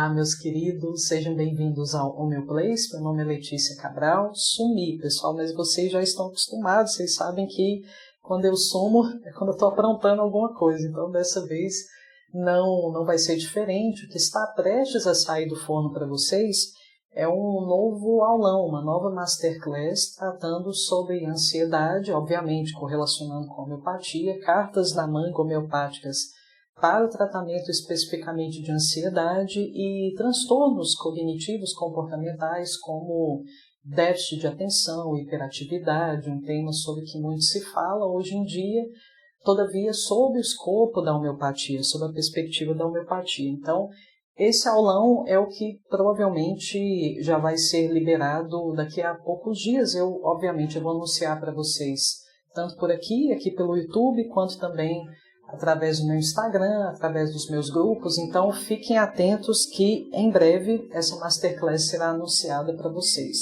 Olá, meus queridos, sejam bem-vindos ao meu Place. Meu nome é Letícia Cabral. Sumi, pessoal, mas vocês já estão acostumados, vocês sabem que quando eu sumo é quando eu estou aprontando alguma coisa, então dessa vez não vai ser diferente. O que está prestes a sair do forno para vocês é um novo aulão, uma nova masterclass tratando sobre ansiedade, obviamente correlacionando com a homeopatia, cartas da manga homeopáticas para o tratamento especificamente de ansiedade e transtornos cognitivos comportamentais como déficit de atenção, hiperatividade, um tema sobre que muito se fala hoje em dia, todavia sob o escopo da homeopatia, sob a perspectiva da homeopatia. Então, esse aulão é o que provavelmente já vai ser liberado daqui a poucos dias. Eu, obviamente, vou anunciar para vocês, tanto por aqui pelo YouTube, quanto também através do meu Instagram, através dos meus grupos. Então, fiquem atentos que em breve essa Masterclass será anunciada para vocês.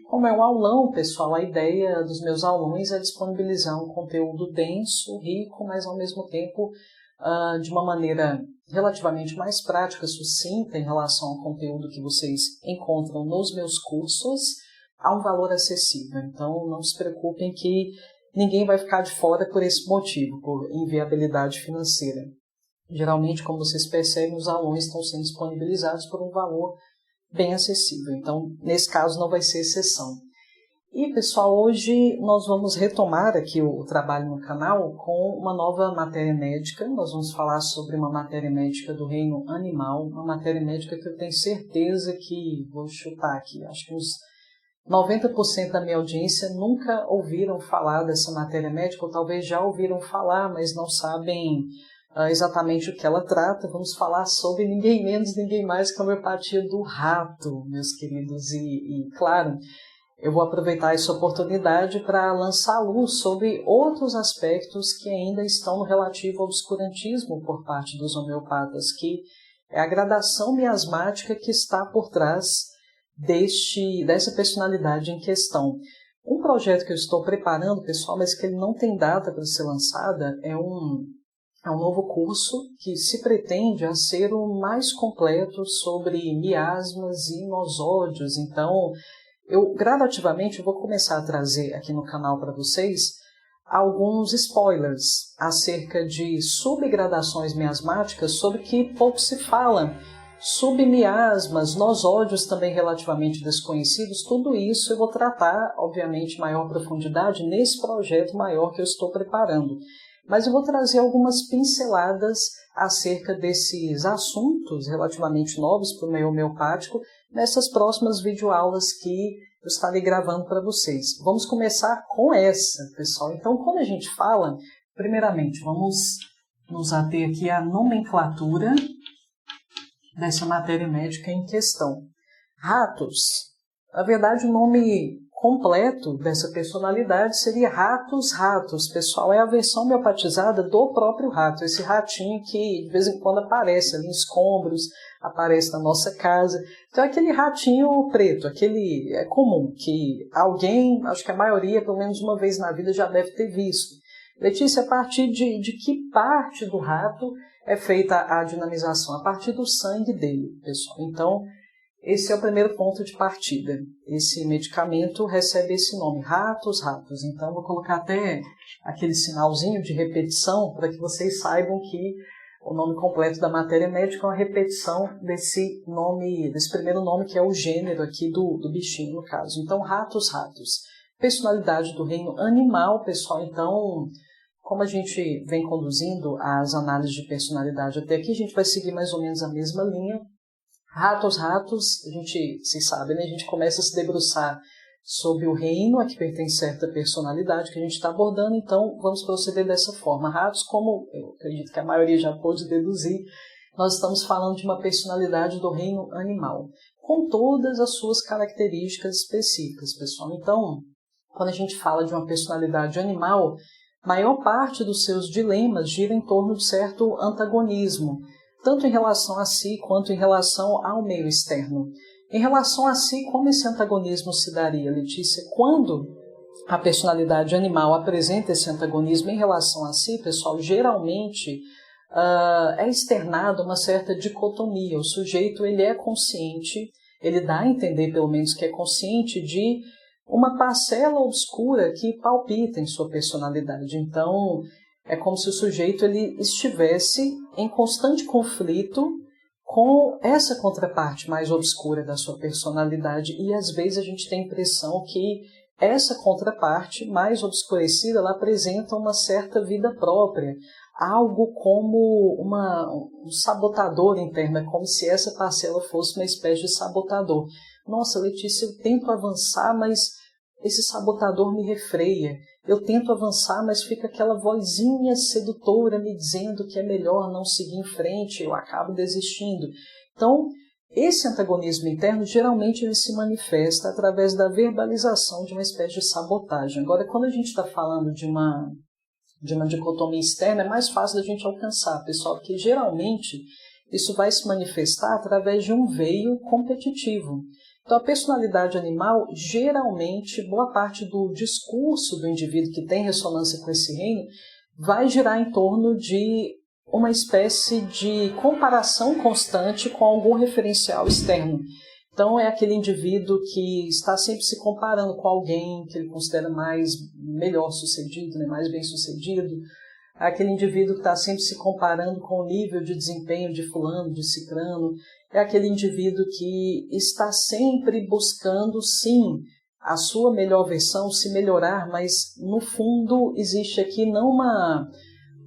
Como é um aulão, pessoal, a ideia dos meus aulões é disponibilizar um conteúdo denso, rico, mas ao mesmo tempo de uma maneira relativamente mais prática, sucinta em relação ao conteúdo que vocês encontram nos meus cursos, a um valor acessível. Então, não se preocupem que ninguém vai ficar de fora por esse motivo, por inviabilidade financeira. Geralmente, como vocês percebem, os alunos estão sendo disponibilizados por um valor bem acessível. Então, nesse caso, não vai ser exceção. E, pessoal, hoje nós vamos retomar aqui o trabalho no canal com uma nova matéria médica. Nós vamos falar sobre uma matéria médica do reino animal, uma matéria médica que eu tenho certeza que, vou chutar aqui, acho que uns 90% da minha audiência nunca ouviram falar dessa matéria médica, ou talvez já ouviram falar, mas não sabem exatamente o que ela trata. Vamos falar sobre ninguém menos, ninguém mais que a homeopatia do rato, meus queridos. E claro, eu vou aproveitar essa oportunidade para lançar luz sobre outros aspectos que ainda estão no relativo ao obscurantismo por parte dos homeopatas, que é a gradação miasmática que está por trás dessa personalidade em questão. Um projeto que eu estou preparando, pessoal, mas que ele não tem data para ser lançada, é um novo curso que se pretende a ser o mais completo sobre miasmas e nosódios. Então, eu gradativamente vou começar a trazer aqui no canal para vocês alguns spoilers acerca de subgradações miasmáticas sobre que pouco se fala. Submiasmas, nosódios também relativamente desconhecidos, tudo isso eu vou tratar, obviamente, em maior profundidade nesse projeto maior que eu estou preparando. Mas eu vou trazer algumas pinceladas acerca desses assuntos relativamente novos para o meio homeopático nessas próximas videoaulas que eu estarei gravando para vocês. Vamos começar com essa, pessoal. Então, quando a gente fala, primeiramente, vamos nos ater aqui à nomenclatura dessa matéria médica em questão. Ratos. Na verdade, o nome completo dessa personalidade seria ratos. Pessoal, é a versão homeopatizada do próprio rato. Esse ratinho que de vez em quando aparece ali em escombros, aparece na nossa casa. Então, aquele ratinho preto, aquele é comum, que alguém, acho que a maioria, pelo menos uma vez na vida, já deve ter visto. Letícia, a partir de que parte do rato é feita a dinamização? A partir do sangue dele, pessoal. Então, esse é o primeiro ponto de partida. Esse medicamento recebe esse nome, ratos. Então, vou colocar até aquele sinalzinho de repetição para que vocês saibam que o nome completo da matéria médica é uma repetição desse nome, desse primeiro nome que é o gênero aqui do bichinho, no caso. Então, ratos. Personalidade do reino animal, pessoal. Então, como a gente vem conduzindo as análises de personalidade até aqui, a gente vai seguir mais ou menos a mesma linha. Ratos, a gente se sabe, né? A gente começa a se debruçar sobre o reino a que pertence certa personalidade que a gente está abordando, então vamos proceder dessa forma. Ratos, como eu acredito que a maioria já pôde deduzir, nós estamos falando de uma personalidade do reino animal, com todas as suas características específicas, pessoal. Então, quando a gente fala de uma personalidade animal, maior parte dos seus dilemas gira em torno de certo antagonismo, tanto em relação a si quanto em relação ao meio externo. Em relação a si, como esse antagonismo se daria, Letícia? Quando a personalidade animal apresenta esse antagonismo em relação a si, pessoal, geralmente é externada uma certa dicotomia. O sujeito ele é consciente, ele dá a entender pelo menos que é consciente de uma parcela obscura que palpita em sua personalidade. Então, é como se o sujeito ele estivesse em constante conflito com essa contraparte mais obscura da sua personalidade. E, às vezes, a gente tem a impressão que essa contraparte mais obscurecida ela apresenta uma certa vida própria, algo como um sabotador interno, é como se essa parcela fosse uma espécie de sabotador. Nossa, Letícia, eu tento avançar, mas esse sabotador me refreia. Eu tento avançar, mas fica aquela vozinha sedutora me dizendo que é melhor não seguir em frente, eu acabo desistindo. Então, esse antagonismo interno, geralmente, ele se manifesta através da verbalização de uma espécie de sabotagem. Agora, quando a gente está falando de uma dicotomia externa, é mais fácil da gente alcançar, pessoal, porque geralmente isso vai se manifestar através de um veio competitivo. Então, a personalidade animal, geralmente, boa parte do discurso do indivíduo que tem ressonância com esse reino vai girar em torno de uma espécie de comparação constante com algum referencial externo. Então, é aquele indivíduo que está sempre se comparando com alguém que ele considera melhor sucedido, né, mais bem sucedido. É aquele indivíduo que está sempre se comparando com o nível de desempenho de fulano, de cicrano. É aquele indivíduo que está sempre buscando, sim, a sua melhor versão, se melhorar, mas, no fundo, existe aqui não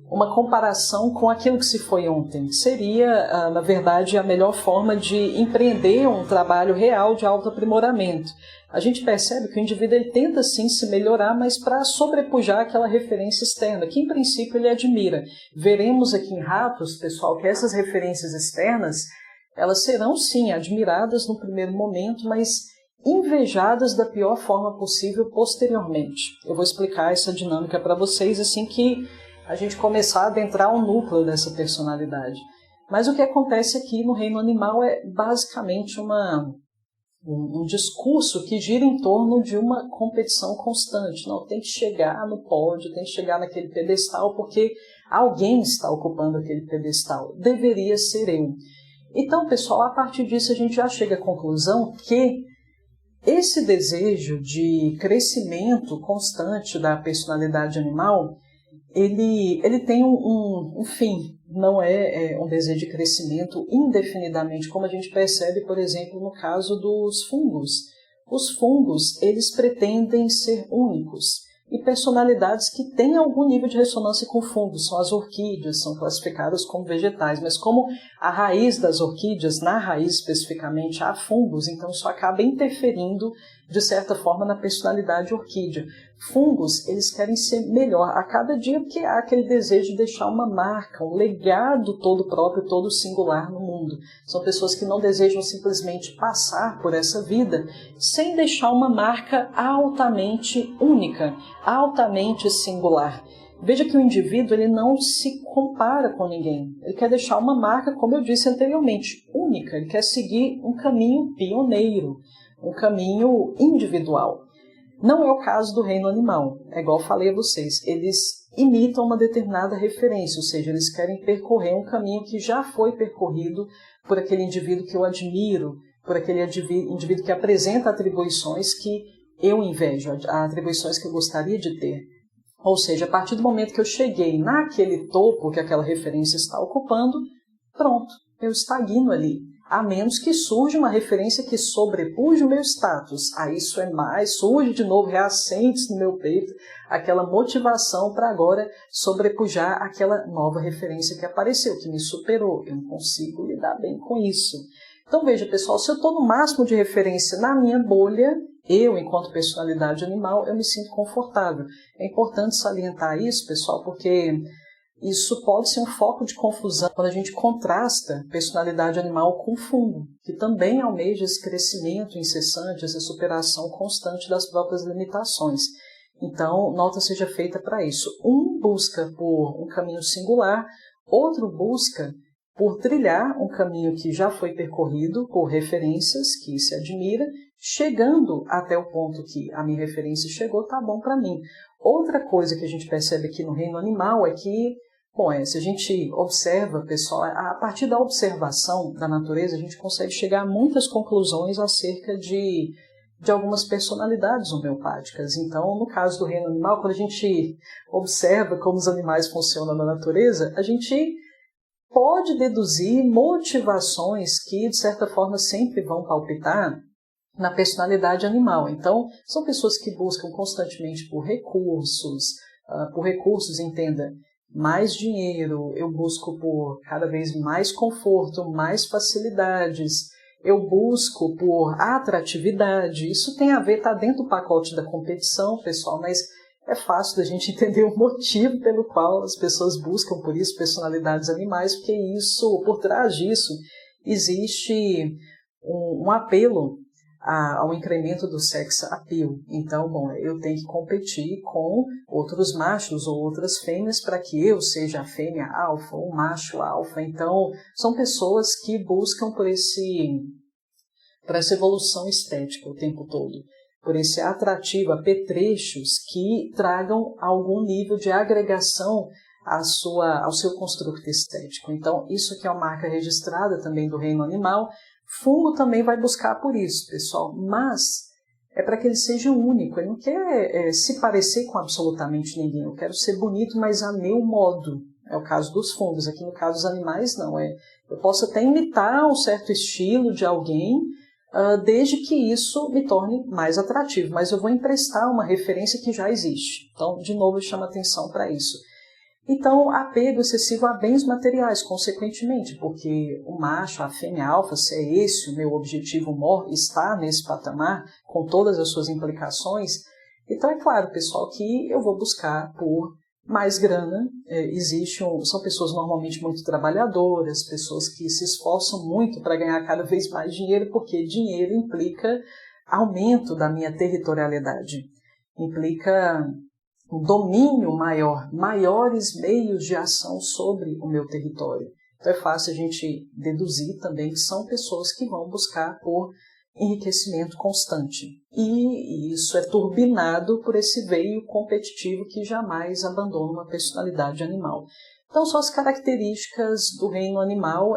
uma comparação com aquilo que se foi ontem. Seria, na verdade, a melhor forma de empreender um trabalho real de autoaprimoramento. A gente percebe que o indivíduo ele tenta, sim, se melhorar, mas para sobrepujar aquela referência externa, que, em princípio, ele admira. Veremos aqui em Ratos, pessoal, que essas referências externas elas serão, sim, admiradas no primeiro momento, mas invejadas da pior forma possível posteriormente. Eu vou explicar essa dinâmica para vocês assim que a gente começar a adentrar o núcleo dessa personalidade. Mas o que acontece aqui no reino animal é basicamente um discurso que gira em torno de uma competição constante. Não, tem que chegar no pódio, tem que chegar naquele pedestal, porque alguém está ocupando aquele pedestal. Deveria ser eu. Então, pessoal, a partir disso a gente já chega à conclusão que esse desejo de crescimento constante da personalidade animal, ele tem um fim, não é um desejo de crescimento indefinidamente, como a gente percebe, por exemplo, no caso dos fungos. Os fungos, eles pretendem ser únicos. E personalidades que têm algum nível de ressonância com fungos, são as orquídeas, são classificadas como vegetais, mas como a raiz das orquídeas, na raiz especificamente, há fungos, então isso acaba interferindo, de certa forma, na personalidade orquídea. Fungos, eles querem ser melhor a cada dia, porque há aquele desejo de deixar uma marca, um legado todo próprio, todo singular no mundo. São pessoas que não desejam simplesmente passar por essa vida sem deixar uma marca altamente única, altamente singular. Veja que o indivíduo ele não se compara com ninguém. Ele quer deixar uma marca, como eu disse anteriormente, única. Ele quer seguir um caminho pioneiro, um caminho individual. Não é o caso do reino animal. É igual eu falei a vocês. Eles imitam uma determinada referência, ou seja, eles querem percorrer um caminho que já foi percorrido por aquele indivíduo que eu admiro, por aquele indivíduo que apresenta atribuições que eu invejo, atribuições que eu gostaria de ter. Ou seja, a partir do momento que eu cheguei naquele topo que aquela referência está ocupando, pronto, eu estagno ali. A menos que surja uma referência que sobrepuja o meu status. Aí isso é mais, surge de novo, reacende no meu peito aquela motivação para agora sobrepujar aquela nova referência que apareceu, que me superou. Eu não consigo lidar bem com isso. Então veja, pessoal, se eu estou no máximo de referência na minha bolha, eu, enquanto personalidade animal, eu me sinto confortável. É importante salientar isso, pessoal, porque isso pode ser um foco de confusão quando a gente contrasta personalidade animal com fungo, que também almeja esse crescimento incessante, essa superação constante das próprias limitações. Então, nota seja feita para isso. Um busca por um caminho singular, outro busca por trilhar um caminho que já foi percorrido por referências que se admira, chegando até o ponto que a minha referência chegou, tá bom para mim. Outra coisa que a gente percebe aqui no reino animal é que Bom, se a gente observa, pessoal, a partir da observação da natureza, a gente consegue chegar a muitas conclusões acerca de algumas personalidades homeopáticas. Então, no caso do reino animal, quando a gente observa como os animais funcionam na natureza, a gente pode deduzir motivações que, de certa forma, sempre vão palpitar na personalidade animal. Então, são pessoas que buscam constantemente por recursos, entenda, mais dinheiro, eu busco por cada vez mais conforto, mais facilidades, eu busco por atratividade. Isso tem a ver, está dentro do pacote da competição, pessoal, mas é fácil da gente entender o motivo pelo qual as pessoas buscam por isso personalidades animais, porque isso, por trás disso, existe um apelo ao incremento do sex appeal. Então, bom, eu tenho que competir com outros machos ou outras fêmeas para que eu seja a fêmea alfa, o macho alfa. Então, são pessoas que buscam por essa evolução estética o tempo todo, por esse atrativo, apetrechos que tragam algum nível de agregação ao seu construto estético. Então, isso aqui é uma marca registrada também do reino animal. Fungo também vai buscar por isso, pessoal, mas é para que ele seja único. Ele não quer se parecer com absolutamente ninguém. Eu quero ser bonito, mas a meu modo. É o caso dos fungos. Aqui no caso dos animais, não. Eu posso até imitar um certo estilo de alguém, desde que isso me torne mais atrativo, mas eu vou emprestar uma referência que já existe. Então, de novo, eu chamo atenção para isso. Então, apego excessivo a bens materiais, consequentemente, porque o macho, a fêmea alfa, se é esse o meu objetivo maior, está nesse patamar, com todas as suas implicações, então é claro, pessoal, que eu vou buscar por mais grana. São pessoas normalmente muito trabalhadoras, pessoas que se esforçam muito para ganhar cada vez mais dinheiro, porque dinheiro implica aumento da minha territorialidade, implica um domínio maior, maiores meios de ação sobre o meu território. Então é fácil a gente deduzir também que são pessoas que vão buscar por enriquecimento constante. E isso é turbinado por esse veio competitivo que jamais abandona uma personalidade animal. Então são as características do reino animal,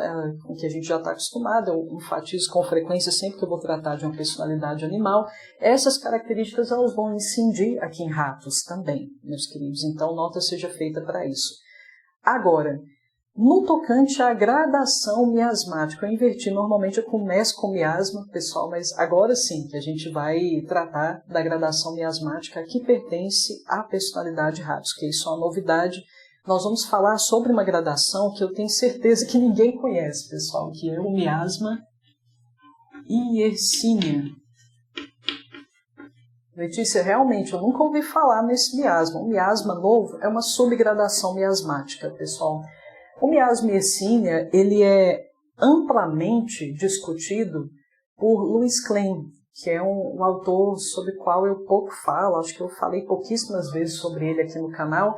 com que a gente já está acostumado. Eu enfatizo com frequência sempre que eu vou tratar de uma personalidade animal. Essas características elas vão incidir aqui em ratos também, meus queridos. Então nota seja feita para isso. Agora, no tocante à gradação miasmática, eu inverti. Normalmente eu começo com miasma, pessoal, mas agora sim que a gente vai tratar da gradação miasmática que pertence à personalidade ratos, que isso é uma novidade. Nós vamos falar sobre uma gradação que eu tenho certeza que ninguém conhece, pessoal, que é o miasma Yersinia. Letícia, realmente, eu nunca ouvi falar nesse miasma. O miasma novo é uma subgradação miasmática, pessoal. O miasma Yersinia, ele é amplamente discutido por Louis Klein, que é um autor sobre o qual eu pouco falo. Acho que eu falei pouquíssimas vezes sobre ele aqui no canal.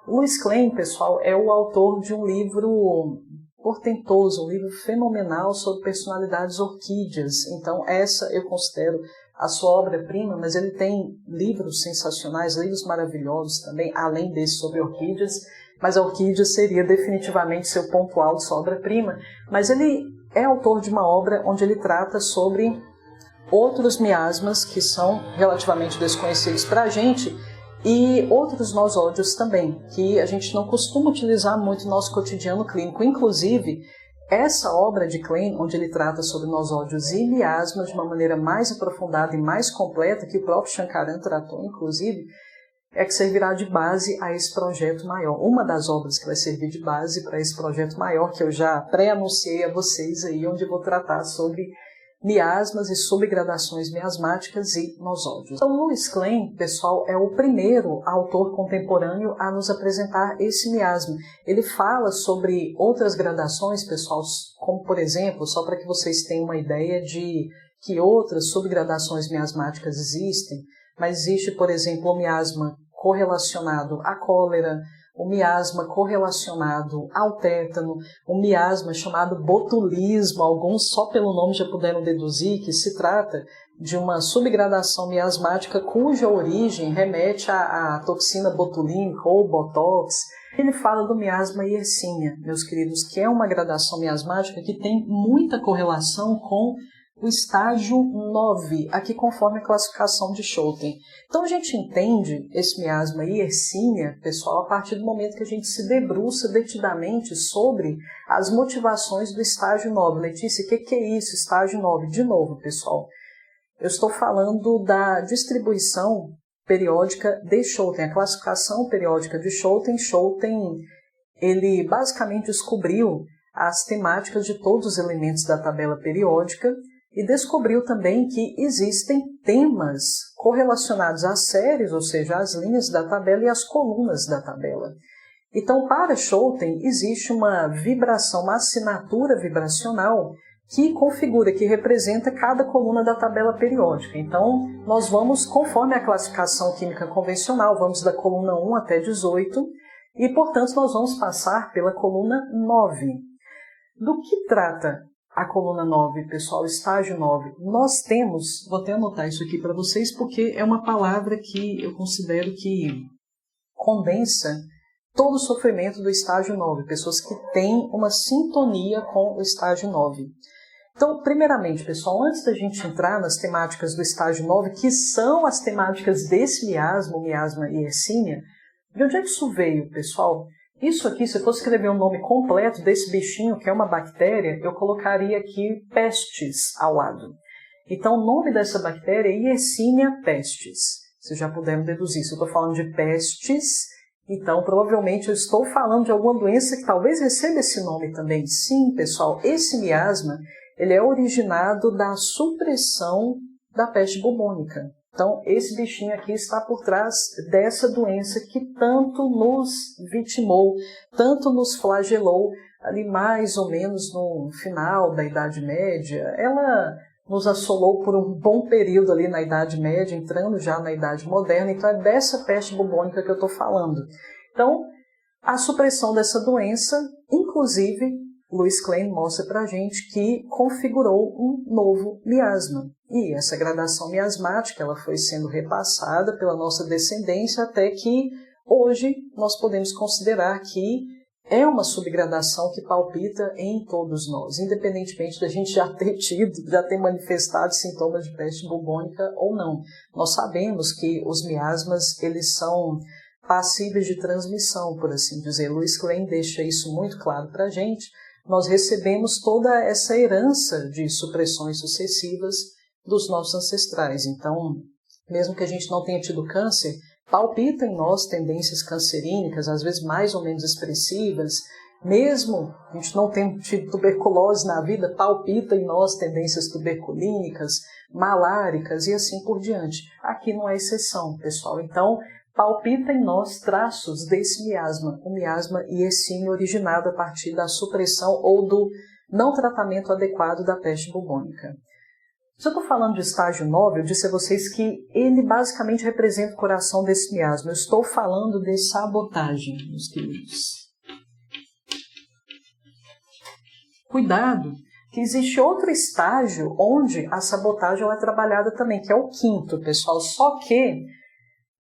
Louis Klein, pessoal, é o autor de um livro portentoso, um livro fenomenal sobre personalidades orquídeas. Então, essa eu considero a sua obra-prima, mas ele tem livros sensacionais, livros maravilhosos também, além desse sobre orquídeas, mas a orquídea seria definitivamente seu ponto alto, sua obra-prima. Mas ele é autor de uma obra onde ele trata sobre outros miasmas que são relativamente desconhecidos para a gente, e outros nosódios também, que a gente não costuma utilizar muito no nosso cotidiano clínico. Inclusive, essa obra de Klein, onde ele trata sobre nosódios e miasmas de uma maneira mais aprofundada e mais completa, que o próprio Shankaran tratou, inclusive, é que servirá de base a esse projeto maior. Uma das obras que vai servir de base para esse projeto maior, que eu já pré-anunciei a vocês aí, onde eu vou tratar sobre miasmas e subgradações miasmáticas e nosódios. Então, Louis Klein, pessoal, é o primeiro autor contemporâneo a nos apresentar esse miasma. Ele fala sobre outras gradações, pessoal, como, por exemplo, só para que vocês tenham uma ideia de que outras subgradações miasmáticas existem, mas existe, por exemplo, o miasma correlacionado à cólera, o miasma correlacionado ao tétano, um miasma chamado botulismo. Alguns só pelo nome já puderam deduzir que se trata de uma subgradação miasmática cuja origem remete à toxina botulínica ou botox. Ele fala do miasma Yersinia, meus queridos, que é uma gradação miasmática que tem muita correlação com o estágio 9, aqui conforme a classificação de Schouten. Então a gente entende esse miasma Yersinia, pessoal, a partir do momento que a gente se debruça detidamente sobre as motivações do estágio 9. Letícia, o que é isso, estágio 9? De novo, pessoal, eu estou falando da distribuição periódica de Schouten, a classificação periódica de Schouten. Schouten, ele basicamente descobriu as temáticas de todos os elementos da tabela periódica e descobriu também que existem temas correlacionados às séries, ou seja, às linhas da tabela e às colunas da tabela. Então, para Schouten, existe uma vibração, uma assinatura vibracional que configura, que representa cada coluna da tabela periódica. Então, nós vamos, conforme a classificação química convencional, vamos da coluna 1 até 18, e, portanto, nós vamos passar pela coluna 9. Do que trata a coluna 9, pessoal, estágio 9? Nós temos, vou até anotar isso aqui para vocês, porque é uma palavra que eu considero que condensa todo o sofrimento do estágio 9, pessoas que têm uma sintonia com o estágio 9. Então, primeiramente, pessoal, antes da gente entrar nas temáticas do estágio 9, que são as temáticas desse miasma, o miasma Yersinia, de onde é que isso veio, pessoal? Isso aqui, se eu fosse escrever o nome completo desse bichinho, que é uma bactéria, eu colocaria aqui pestis ao lado. Então, o nome dessa bactéria é Yersinia pestis. Vocês já puderam deduzir. Se eu estou falando de pestis, então provavelmente eu estou falando de alguma doença que talvez receba esse nome também. Sim, pessoal, esse miasma, ele é originado da supressão da peste bubônica. Então, esse bichinho aqui está por trás dessa doença que tanto nos vitimou, tanto nos flagelou, ali mais ou menos no final da Idade Média. Ela nos assolou por um bom período ali na Idade Média, entrando já na Idade Moderna. Então, é dessa peste bubônica que eu estou falando. Então, a supressão dessa doença, inclusive, Louis Klein mostra para a gente que configurou um novo miasma. E essa gradação miasmática ela foi sendo repassada pela nossa descendência até que hoje nós podemos considerar que é uma subgradação que palpita em todos nós, independentemente da gente já ter manifestado sintomas de peste bubônica ou não. Nós sabemos que os miasmas eles são passíveis de transmissão, por assim dizer. Louis Klein deixa isso muito claro para a gente. Nós recebemos toda essa herança de supressões sucessivas dos nossos ancestrais. Então, mesmo que a gente não tenha tido câncer, palpita em nós tendências cancerínicas, às vezes mais ou menos expressivas. Mesmo a gente não tendo tido tuberculose na vida, palpita em nós tendências tuberculínicas, maláricas e assim por diante. Aqui não é exceção, pessoal. Então, palpita em nós traços desse miasma, o miasma Yersinia originado a partir da supressão ou do não tratamento adequado da peste bubônica. Se eu estou falando de estágio 9, eu disse a vocês que ele basicamente representa o coração desse miasma. Eu estou falando de sabotagem, meus queridos. Cuidado, que existe outro estágio onde a sabotagem é trabalhada também, que é o 5º, pessoal. Só que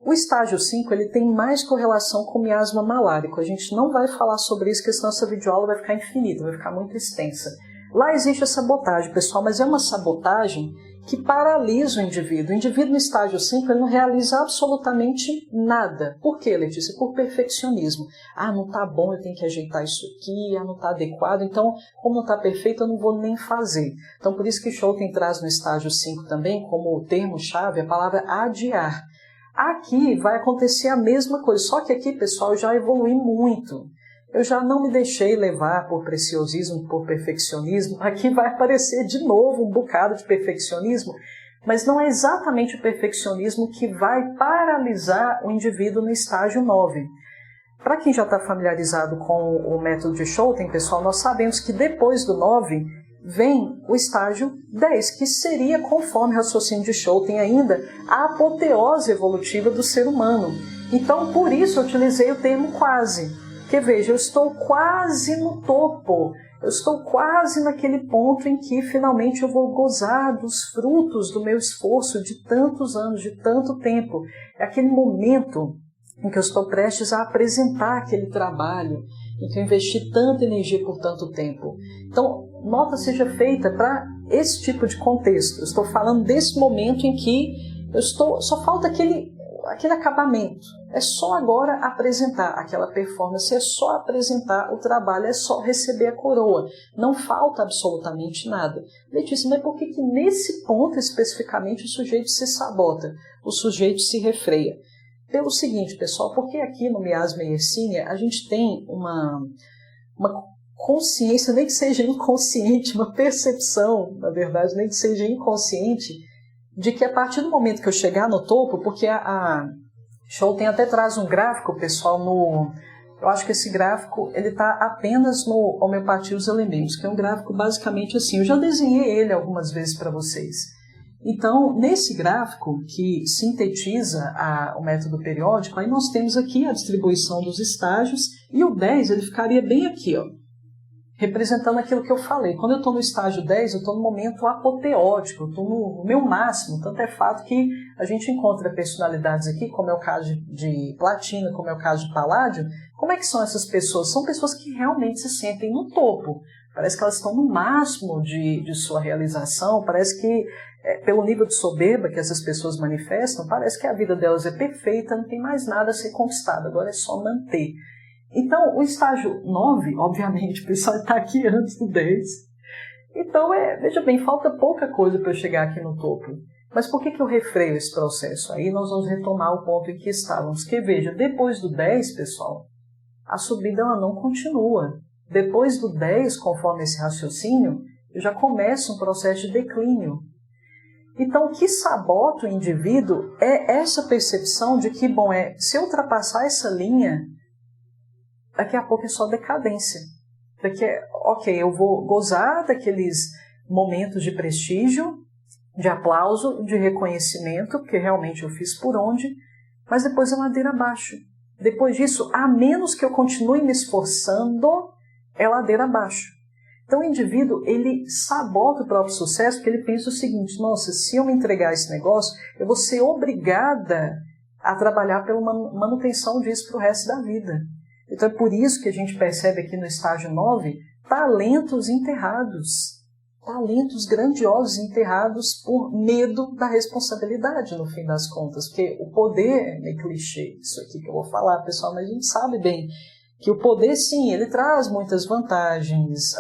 o estágio 5 ele tem mais correlação com o miasma malárico. A gente não vai falar sobre isso, porque senão essa videoaula vai ficar infinita, vai ficar muito extensa. Lá existe a sabotagem, pessoal, mas é uma sabotagem que paralisa o indivíduo. O indivíduo no estágio 5 ele não realiza absolutamente nada. Por quê, Letícia? Por perfeccionismo. Ah, não está bom, eu tenho que ajeitar isso aqui, ah, não está adequado, então, como não está perfeito, eu não vou nem fazer. Então, por isso que Schouten traz no estágio 5 também, como termo-chave, a palavra adiar. Aqui vai acontecer a mesma coisa, só que aqui, pessoal, eu já evolui muito. Eu já não me deixei levar por preciosismo, por perfeccionismo. Aqui vai aparecer de novo um bocado de perfeccionismo, mas não é exatamente o perfeccionismo que vai paralisar o indivíduo no estágio 9. Para quem já está familiarizado com o método de Schouten, pessoal, nós sabemos que depois do 9 vem o estágio 10, que seria, conforme o raciocínio de Schouten ainda, a apoteose evolutiva do ser humano. Então, por isso eu utilizei o termo quase. Porque, veja, eu estou quase no topo, eu estou quase naquele ponto em que finalmente eu vou gozar dos frutos do meu esforço de tantos anos, de tanto tempo. É aquele momento em que eu estou prestes a apresentar aquele trabalho, em que eu investi tanta energia por tanto tempo. Então, nota seja feita para esse tipo de contexto. Eu estou falando desse momento em que só falta aquele acabamento. É só agora apresentar aquela performance, é só apresentar o trabalho, é só receber a coroa. Não falta absolutamente nada. Letícia, mas por que nesse ponto especificamente o sujeito se sabota, o sujeito se refreia? Pelo seguinte, pessoal, porque aqui no Miasma e Yersinia a gente tem uma consciência, nem que seja inconsciente, uma percepção, na verdade, nem que seja inconsciente, de que a partir do momento que eu chegar no topo, porque a Scholten até traz um gráfico, pessoal, eu acho que esse gráfico ele está apenas no Homeopatia e os Elementos, que é um gráfico basicamente assim. Eu já desenhei ele algumas vezes para vocês. Então, nesse gráfico que sintetiza o método periódico, aí nós temos aqui a distribuição dos estágios, e o 10 ele ficaria bem aqui, ó, representando aquilo que eu falei. Quando eu estou no estágio 10, eu estou no momento apoteótico, eu estou no meu máximo. Tanto é fato que a gente encontra personalidades aqui, como é o caso de Platina, como é o caso de Paládio. Como é que são essas pessoas? São pessoas que realmente se sentem no topo. Parece que elas estão no máximo de sua realização, parece que pelo nível de soberba que essas pessoas manifestam, parece que a vida delas é perfeita, não tem mais nada a ser conquistado, agora é só manter. Então, o estágio 9, obviamente, o pessoal está aqui antes do 10. Então, veja bem, falta pouca coisa para eu chegar aqui no topo. Mas por que eu refreio esse processo? Aí nós vamos retomar o ponto em que estávamos. Que veja, depois do 10, pessoal, a subida ela não continua. Depois do 10, conforme esse raciocínio, eu já começo um processo de declínio. Então, o que sabota o indivíduo é essa percepção de que, se eu ultrapassar essa linha, daqui a pouco é só decadência. Eu vou gozar daqueles momentos de prestígio, de aplauso, de reconhecimento, porque realmente eu fiz por onde, mas depois é ladeira abaixo. Depois disso, a menos que eu continue me esforçando, é ladeira abaixo. Então o indivíduo, ele sabota o próprio sucesso, porque ele pensa o seguinte: nossa, se eu me entregar a esse negócio, eu vou ser obrigada a trabalhar pela manutenção disso para o resto da vida. Então é por isso que a gente percebe aqui no estágio 9 talentos enterrados, talentos grandiosos enterrados por medo da responsabilidade, no fim das contas. Porque o poder, é meio clichê isso aqui que eu vou falar, pessoal, mas a gente sabe bem que o poder, sim, ele traz muitas vantagens,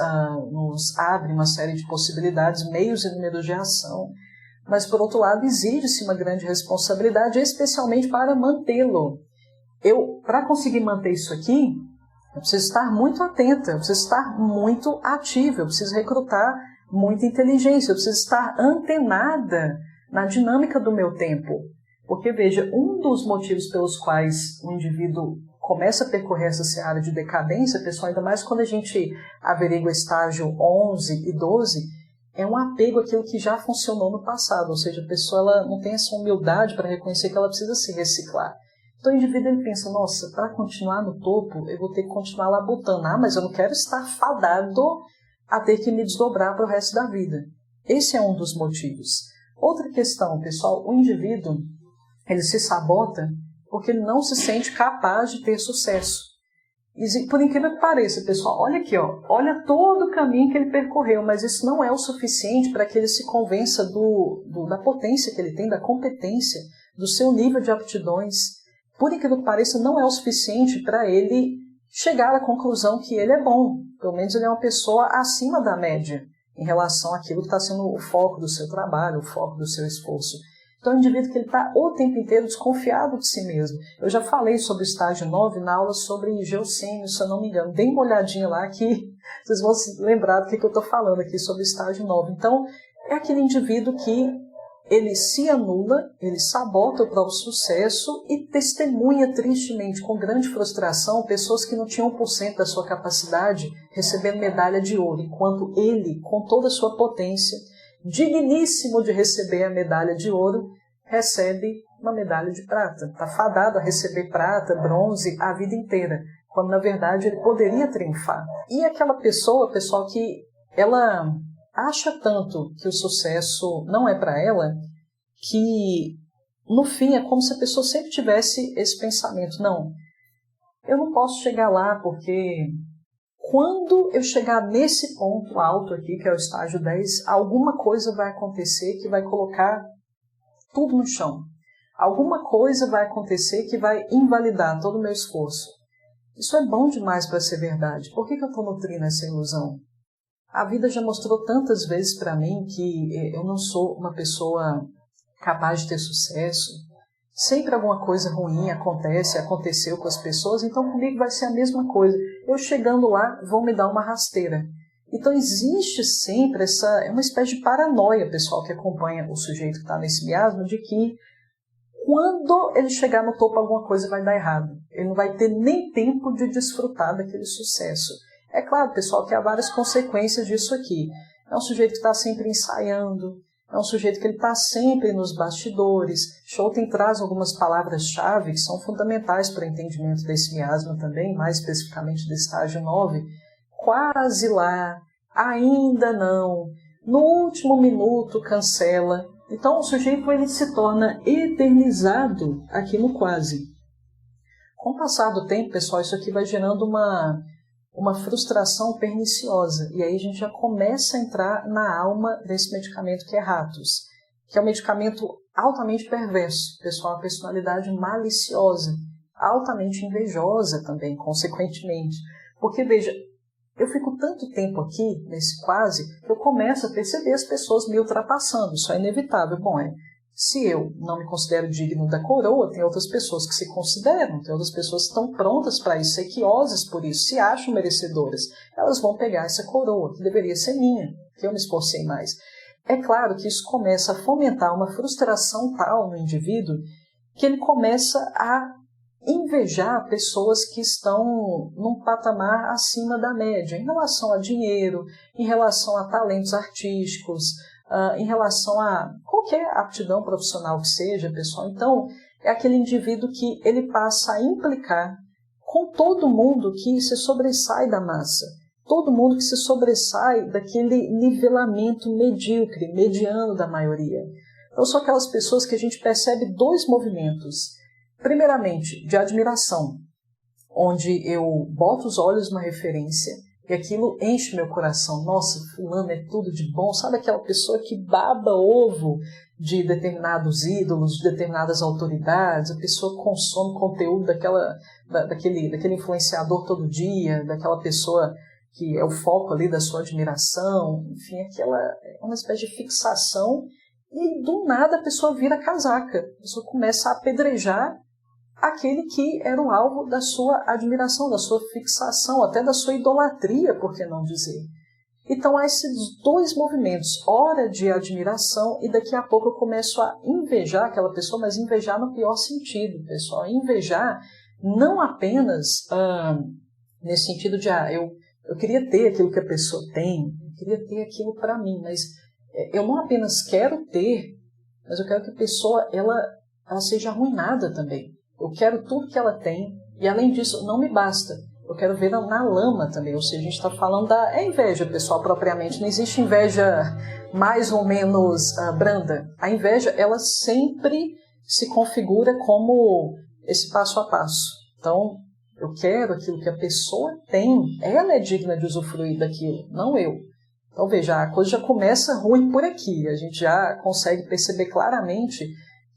nos abre uma série de possibilidades, meios e números de ação, mas, por outro lado, exige-se uma grande responsabilidade, especialmente para mantê-lo. Para conseguir manter isso aqui, eu preciso estar muito atenta, eu preciso estar muito ativa, eu preciso recrutar muita inteligência, eu preciso estar antenada na dinâmica do meu tempo. Porque, veja, um dos motivos pelos quais o indivíduo começa a percorrer essa seara de decadência, pessoal, ainda mais quando a gente averigua o estágio 11 e 12, é um apego àquilo que já funcionou no passado, ou seja, a pessoa ela não tem essa humildade para reconhecer que ela precisa se reciclar. Então o indivíduo ele pensa, nossa, para continuar no topo, eu vou ter que continuar labutando. Mas eu não quero estar fadado a ter que me desdobrar para o resto da vida. Esse é um dos motivos. Outra questão, pessoal, o indivíduo ele se sabota porque ele não se sente capaz de ter sucesso. E, por incrível que pareça, pessoal, olha aqui, olha todo o caminho que ele percorreu, mas isso não é o suficiente para que ele se convença da potência que ele tem, da competência, do seu nível de aptidões. Por incrível que pareça, não é o suficiente para ele chegar à conclusão que ele é bom. Pelo menos ele é uma pessoa acima da média em relação àquilo que está sendo o foco do seu trabalho, o foco do seu esforço. Então é um indivíduo que está o tempo inteiro desconfiado de si mesmo. Eu já falei sobre o estágio 9 na aula sobre Geossênio, se eu não me engano. Dê uma olhadinha lá que vocês vão se lembrar do que eu estou falando aqui sobre o estágio 9. Então é aquele indivíduo que ele se anula, ele sabota o próprio sucesso e testemunha tristemente, com grande frustração, pessoas que não tinham 1% da sua capacidade recebendo medalha de ouro, enquanto ele, com toda a sua potência, digníssimo de receber a medalha de ouro, recebe uma medalha de prata. Está fadado a receber prata, bronze a vida inteira, quando na verdade ele poderia triunfar. E aquela pessoa, pessoal, que ela acha tanto que o sucesso não é para ela, que no fim, é como se a pessoa sempre tivesse esse pensamento, não, eu não posso chegar lá porque quando eu chegar nesse ponto alto aqui, que é o estágio 10, alguma coisa vai acontecer que vai colocar tudo no chão. Alguma coisa vai acontecer que vai invalidar todo o meu esforço. Isso é bom demais para ser verdade. Por que eu estou nutrindo essa ilusão? A vida já mostrou tantas vezes para mim que eu não sou uma pessoa capaz de ter sucesso. Sempre alguma coisa ruim aconteceu com as pessoas, então comigo vai ser a mesma coisa. Eu chegando lá, vão me dar uma rasteira. Então existe sempre é uma espécie de paranoia, pessoal, que acompanha o sujeito que está nesse miasma, de que quando ele chegar no topo, alguma coisa vai dar errado. Ele não vai ter nem tempo de desfrutar daquele sucesso. É claro, pessoal, que há várias consequências disso aqui. É um sujeito que está sempre ensaiando, é um sujeito que está sempre nos bastidores. Schouten traz algumas palavras-chave que são fundamentais para o entendimento desse miasma também, mais especificamente do estágio 9. Quase lá, ainda não, no último minuto cancela. Então o sujeito ele se torna eternizado aqui no quase. Com o passar do tempo, pessoal, isso aqui vai gerando uma frustração perniciosa. E aí a gente já começa a entrar na alma desse medicamento que é Ratus, que é um medicamento altamente perverso, pessoal, uma personalidade maliciosa, altamente invejosa também, consequentemente. Porque, veja, eu fico tanto tempo aqui, nesse quase, que eu começo a perceber as pessoas me ultrapassando. Isso é inevitável. Bom, se eu não me considero digno da coroa, tem outras pessoas que se consideram, tem outras pessoas que estão prontas para isso, sequiosas por isso, se acham merecedoras. Elas vão pegar essa coroa, que deveria ser minha, que eu me esforcei mais. É claro que isso começa a fomentar uma frustração tal no indivíduo que ele começa a invejar pessoas que estão num patamar acima da média, em relação a dinheiro, em relação a talentos artísticos, em relação a qualquer aptidão profissional que seja, pessoal. Então, é aquele indivíduo que ele passa a implicar com todo mundo que se sobressai da massa, todo mundo que se sobressai daquele nivelamento medíocre, mediano da maioria. Então, são aquelas pessoas que a gente percebe dois movimentos. Primeiramente, de admiração, onde eu boto os olhos numa referência e aquilo enche meu coração. Nossa, fulano é tudo de bom. Sabe aquela pessoa que baba ovo de determinados ídolos, de determinadas autoridades? A pessoa consome conteúdo daquele influenciador todo dia, daquela pessoa que é o foco ali da sua admiração. Enfim, é uma espécie de fixação e do nada a pessoa vira casaca. A pessoa começa a apedrejar aquele que era o alvo da sua admiração, da sua fixação, até da sua idolatria, por que não dizer. Então há esses dois movimentos, hora de admiração e daqui a pouco eu começo a invejar aquela pessoa, mas invejar no pior sentido, pessoal. Invejar não apenas nesse sentido de eu queria ter aquilo que a pessoa tem, eu queria ter aquilo para mim, mas eu não apenas quero ter, mas eu quero que a pessoa ela seja arruinada também. Eu quero tudo que ela tem e, além disso, não me basta. Eu quero ver na lama também. Ou seja, a gente está falando da inveja, pessoal, propriamente. Não existe inveja mais ou menos branda. A inveja, ela sempre se configura como esse passo a passo. Então, eu quero aquilo que a pessoa tem. Ela é digna de usufruir daquilo, não eu. Então, veja, a coisa já começa ruim por aqui. A gente já consegue perceber claramente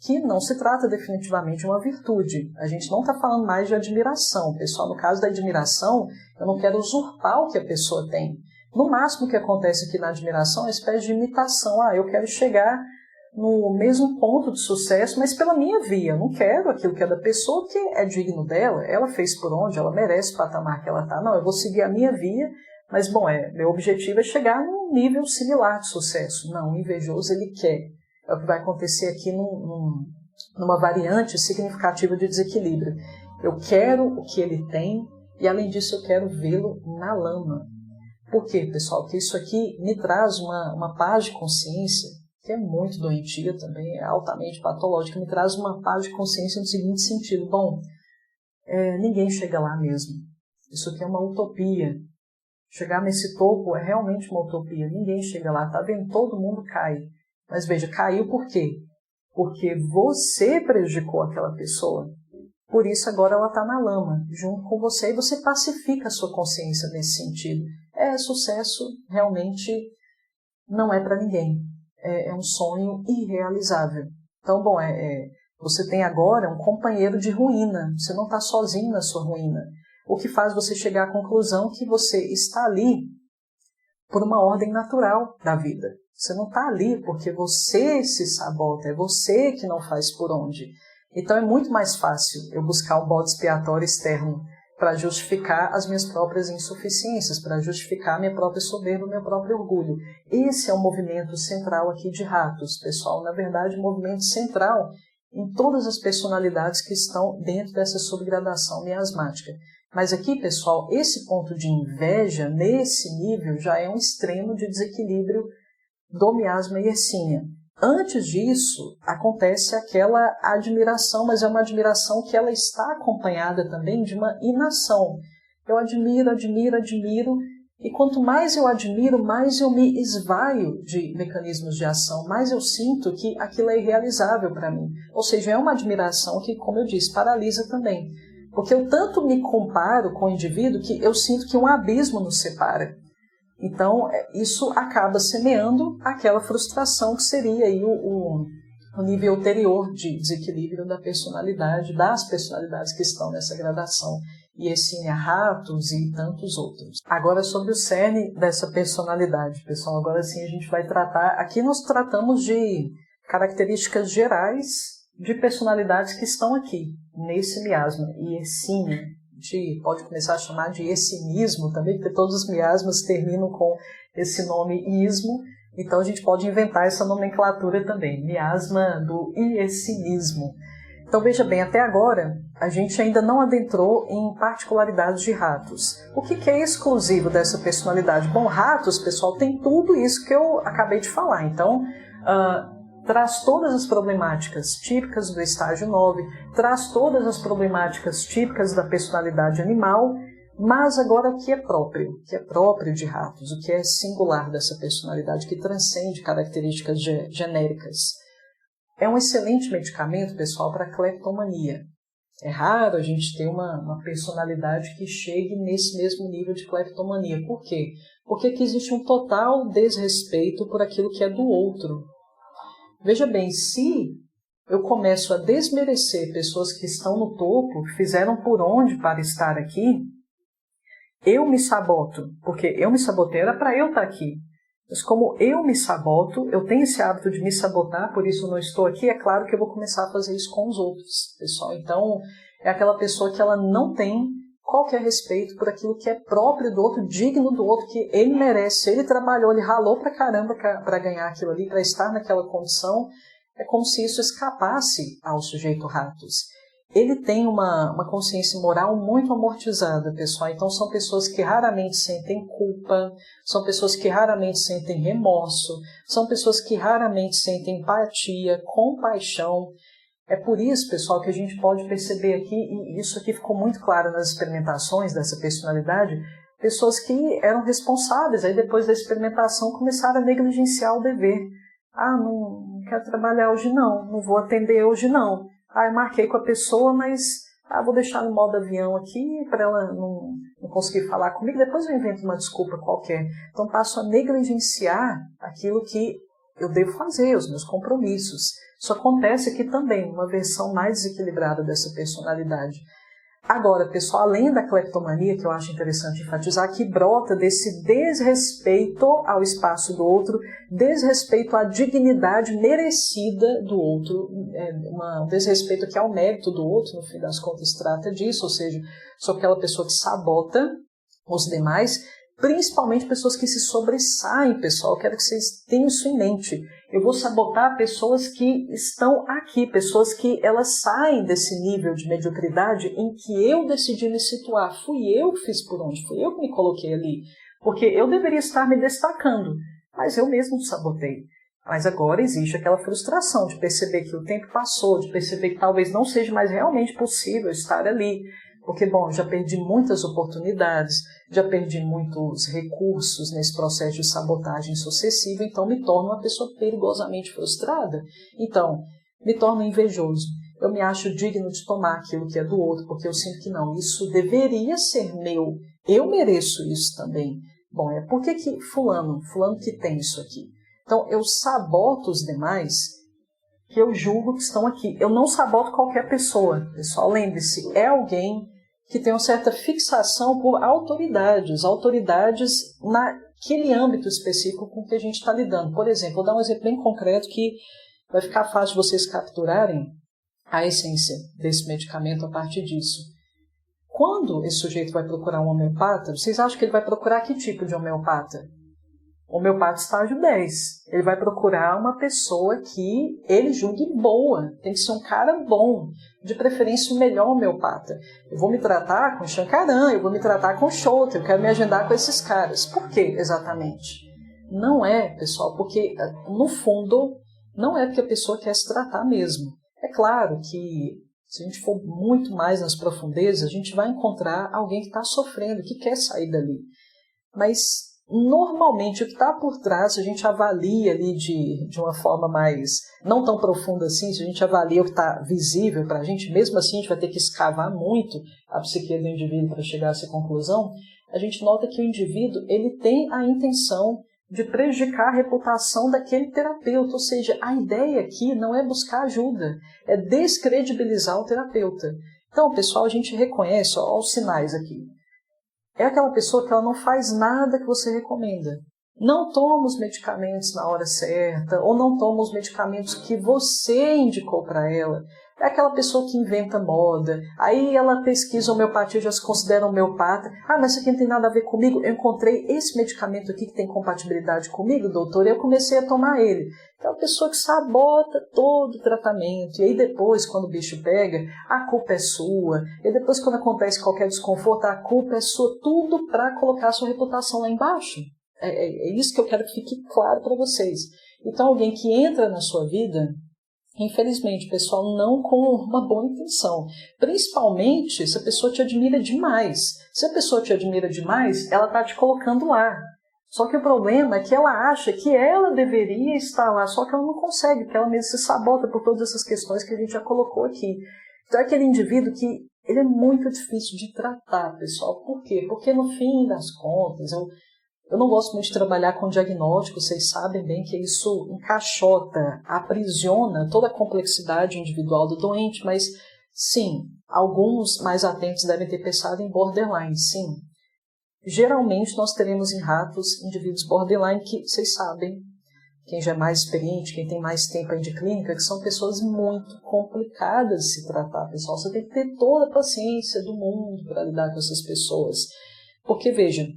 que não se trata definitivamente de uma virtude. A gente não está falando mais de admiração. Pessoal, no caso da admiração, eu não quero usurpar o que a pessoa tem. No máximo que acontece aqui na admiração é uma espécie de imitação. Eu quero chegar no mesmo ponto de sucesso, mas pela minha via. Eu não quero aquilo que é da pessoa, que é digno dela. Ela fez por onde, ela merece o patamar que ela está. Não, eu vou seguir a minha via, mas, bom, meu objetivo é chegar num nível similar de sucesso. Não, o invejoso, ele quer. É o que vai acontecer aqui numa variante significativa de desequilíbrio. Eu quero o que ele tem e, além disso, eu quero vê-lo na lama. Por quê, pessoal? Porque isso aqui me traz uma paz de consciência, que é muito doentia também, é altamente patológica, me traz uma paz de consciência no seguinte sentido. Bom, ninguém chega lá mesmo. Isso aqui é uma utopia. Chegar nesse topo é realmente uma utopia. Ninguém chega lá, tá vendo? Todo mundo cai. Mas veja, caiu por quê? porque você prejudicou aquela pessoa. Por isso agora ela está na lama, junto com você, e você pacifica a sua consciência nesse sentido. Sucesso realmente não é para ninguém. É um sonho irrealizável. Então, bom, você tem agora um companheiro de ruína. Você não está sozinho na sua ruína. O que faz você chegar à conclusão que você está ali por uma ordem natural da vida. Você não está ali porque você se sabota, é você que não faz por onde. Então é muito mais fácil eu buscar um bode expiatório externo para justificar as minhas próprias insuficiências, para justificar a minha própria soberba, o meu próprio orgulho. Esse é o movimento central aqui de Ratos, pessoal. Na verdade, o movimento central em todas as personalidades que estão dentro dessa subgradação miasmática. Mas aqui, pessoal, esse ponto de inveja, nesse nível, já é um extremo de desequilíbrio do miasma Yersinia. Antes disso, acontece aquela admiração, mas é uma admiração que ela está acompanhada também de uma inação. Eu admiro, e quanto mais eu admiro, mais eu me esvaio de mecanismos de ação, mais eu sinto que aquilo é irrealizável para mim. Ou seja, é uma admiração que, como eu disse, paralisa também. Porque eu tanto me comparo com o indivíduo que eu sinto que um abismo nos separa. Então, isso acaba semeando aquela frustração que seria aí o nível ulterior de desequilíbrio da personalidade, das personalidades que estão nessa gradação. Yersinia, Ratos e tantos outros. Agora, sobre o cerne dessa personalidade, pessoal, agora sim a gente vai tratar... Aqui nós tratamos de características gerais de personalidades que estão aqui, nesse miasma, Yersinia. A gente pode começar a chamar de Yersinismo também, porque todos os miasmas terminam com esse nome ismo, então a gente pode inventar essa nomenclatura também, miasma do Yersinismo. Então veja bem, até agora a gente ainda não adentrou em particularidades de Ratos. O que é exclusivo dessa personalidade? Bom, Ratos, pessoal, tem tudo isso que eu acabei de falar, então... traz todas as problemáticas típicas do estágio 9, traz todas as problemáticas típicas da personalidade animal, mas agora o que é próprio de Ratos, o que é singular dessa personalidade, que transcende características genéricas. É um excelente medicamento, pessoal, para a cleptomania. É raro a gente ter uma personalidade que chegue nesse mesmo nível de cleptomania. Por quê? Porque aqui existe um total desrespeito por aquilo que é do outro. Veja bem, se eu começo a desmerecer pessoas que estão no topo, que fizeram por onde para estar aqui, eu me saboto, porque eu me sabotei, era para eu estar aqui. Mas como eu me saboto, eu tenho esse hábito de me sabotar, por isso eu não estou aqui, é claro que eu vou começar a fazer isso com os outros, pessoal. Então, é aquela pessoa que ela não tem qualquer respeito por aquilo que é próprio do outro, digno do outro, que ele merece. Ele trabalhou, ele ralou pra caramba para ganhar aquilo ali, para estar naquela condição. É como se isso escapasse ao sujeito Ratos. Ele tem uma consciência moral muito amortizada, pessoal. Então são pessoas que raramente sentem culpa, são pessoas que raramente sentem remorso, são pessoas que raramente sentem empatia, compaixão. É por isso, pessoal, que a gente pode perceber aqui, e isso aqui ficou muito claro nas experimentações dessa personalidade, pessoas que eram responsáveis, aí depois da experimentação começaram a negligenciar o dever. Não quero trabalhar hoje não vou atender hoje não. Eu marquei com a pessoa, mas vou deixar no modo avião aqui para ela não conseguir falar comigo, depois eu invento uma desculpa qualquer. Então passo a negligenciar aquilo que eu devo fazer, os meus compromissos. Isso acontece aqui também, uma versão mais desequilibrada dessa personalidade. Agora, pessoal, além da cleptomania, que eu acho interessante enfatizar, que brota desse desrespeito ao espaço do outro, desrespeito à dignidade merecida do outro, um desrespeito aqui ao mérito do outro, no fim das contas trata disso, ou seja, sou aquela pessoa que sabota os demais, principalmente pessoas que se sobressaem, pessoal. Eu quero que vocês tenham isso em mente. Eu vou sabotar pessoas que estão aqui, pessoas que elas saem desse nível de mediocridade em que eu decidi me situar. Fui eu que fiz por onde, fui eu que me coloquei ali. Porque eu deveria estar me destacando, mas eu mesmo sabotei. Mas agora existe aquela frustração de perceber que o tempo passou, de perceber que talvez não seja mais realmente possível estar ali. Porque, bom, já perdi muitas oportunidades, já perdi muitos recursos nesse processo de sabotagem sucessiva, então me torno uma pessoa perigosamente frustrada. Então, me torno invejoso. Eu me acho digno de tomar aquilo que é do outro, porque eu sinto que não, isso deveria ser meu, eu mereço isso também. Bom, por que fulano que tem isso aqui? Então, eu saboto os demais que eu julgo que estão aqui. Eu não saboto qualquer pessoa, pessoal, lembre-se, é alguém que tem uma certa fixação por autoridades naquele âmbito específico com que a gente está lidando. Por exemplo, vou dar um exemplo bem concreto que vai ficar fácil de vocês capturarem a essência desse medicamento a partir disso. Quando esse sujeito vai procurar um homeopata, vocês acham que ele vai procurar que tipo de homeopata? Homeopata estágio 10. Ele vai procurar uma pessoa que ele julgue boa. Tem que ser um cara bom. De preferência, o melhor homeopata. Eu vou me tratar com Shankaran, eu vou me tratar com Shota, eu quero me agendar com esses caras. Por que exatamente? Não é, pessoal, porque, no fundo, não é porque a pessoa quer se tratar mesmo. É claro que, se a gente for muito mais nas profundezas, a gente vai encontrar alguém que está sofrendo, que quer sair dali. Mas, normalmente, o que está por trás, se a gente avalia ali de uma forma mais, não tão profunda assim, se a gente avalia o que está visível para a gente, mesmo assim a gente vai ter que escavar muito a psique do indivíduo para chegar a essa conclusão, a gente nota que o indivíduo ele tem a intenção de prejudicar a reputação daquele terapeuta, ou seja, a ideia aqui não é buscar ajuda, é descredibilizar o terapeuta. Então, pessoal, a gente reconhece, ó, os sinais aqui. É aquela pessoa que ela não faz nada que você recomenda. Não toma os medicamentos na hora certa, ou não toma os medicamentos que você indicou para ela. É aquela pessoa que inventa moda, aí ela pesquisa homeopatia, já se considera homeopata. Ah, mas isso aqui não tem nada a ver comigo. Eu encontrei esse medicamento aqui que tem compatibilidade comigo, doutor, e eu comecei a tomar ele. Aquela pessoa que sabota todo o tratamento. E aí depois, quando o bicho pega, a culpa é sua. E depois, quando acontece qualquer desconforto, a culpa é sua. Tudo para colocar a sua reputação lá embaixo. É isso que eu quero que fique claro para vocês. Então, alguém que entra na sua vida, infelizmente, pessoal, não com uma boa intenção. Principalmente se a pessoa te admira demais. Se a pessoa te admira demais, ela está te colocando lá. Só que o problema é que ela acha que ela deveria estar lá, só que ela não consegue, porque ela mesma se sabota por todas essas questões que a gente já colocou aqui. Então é aquele indivíduo que ele é muito difícil de tratar, pessoal. Por quê? Porque no fim das contas, eu não gosto muito de trabalhar com diagnóstico, vocês sabem bem que isso encaixota, aprisiona toda a complexidade individual do doente, mas sim, alguns mais atentos devem ter pensado em borderline, sim. Geralmente nós teremos em ratos indivíduos borderline que, vocês sabem, quem já é mais experiente, quem tem mais tempo aí de clínica, que são pessoas muito complicadas de se tratar, pessoal. Você tem que ter toda a paciência do mundo para lidar com essas pessoas. Porque, veja,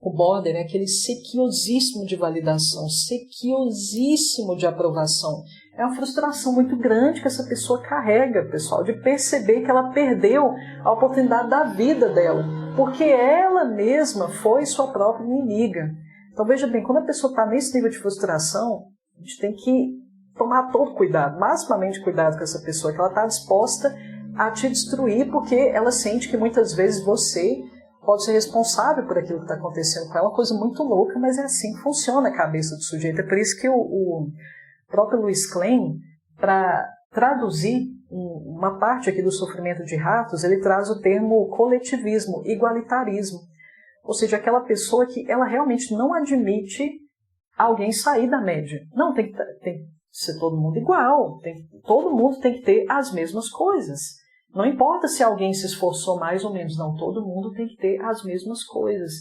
o border é aquele sequiosíssimo de validação, sequiosíssimo de aprovação. É uma frustração muito grande que essa pessoa carrega, pessoal, de perceber que ela perdeu a oportunidade da vida dela, porque ela mesma foi sua própria inimiga. Então, veja bem, quando a pessoa está nesse nível de frustração, a gente tem que tomar todo cuidado, maximamente cuidado com essa pessoa, que ela está disposta a te destruir, porque ela sente que muitas vezes você pode ser responsável por aquilo que está acontecendo com ela. É uma coisa muito louca, mas é assim que funciona a cabeça do sujeito. É por isso que o próprio Louis Klein, para traduzir uma parte aqui do sofrimento de ratos, ele traz o termo coletivismo, igualitarismo. Ou seja, aquela pessoa que ela realmente não admite alguém sair da média. Não, tem que ser todo mundo igual, todo mundo tem que ter as mesmas coisas. Não importa se alguém se esforçou mais ou menos, não, todo mundo tem que ter as mesmas coisas.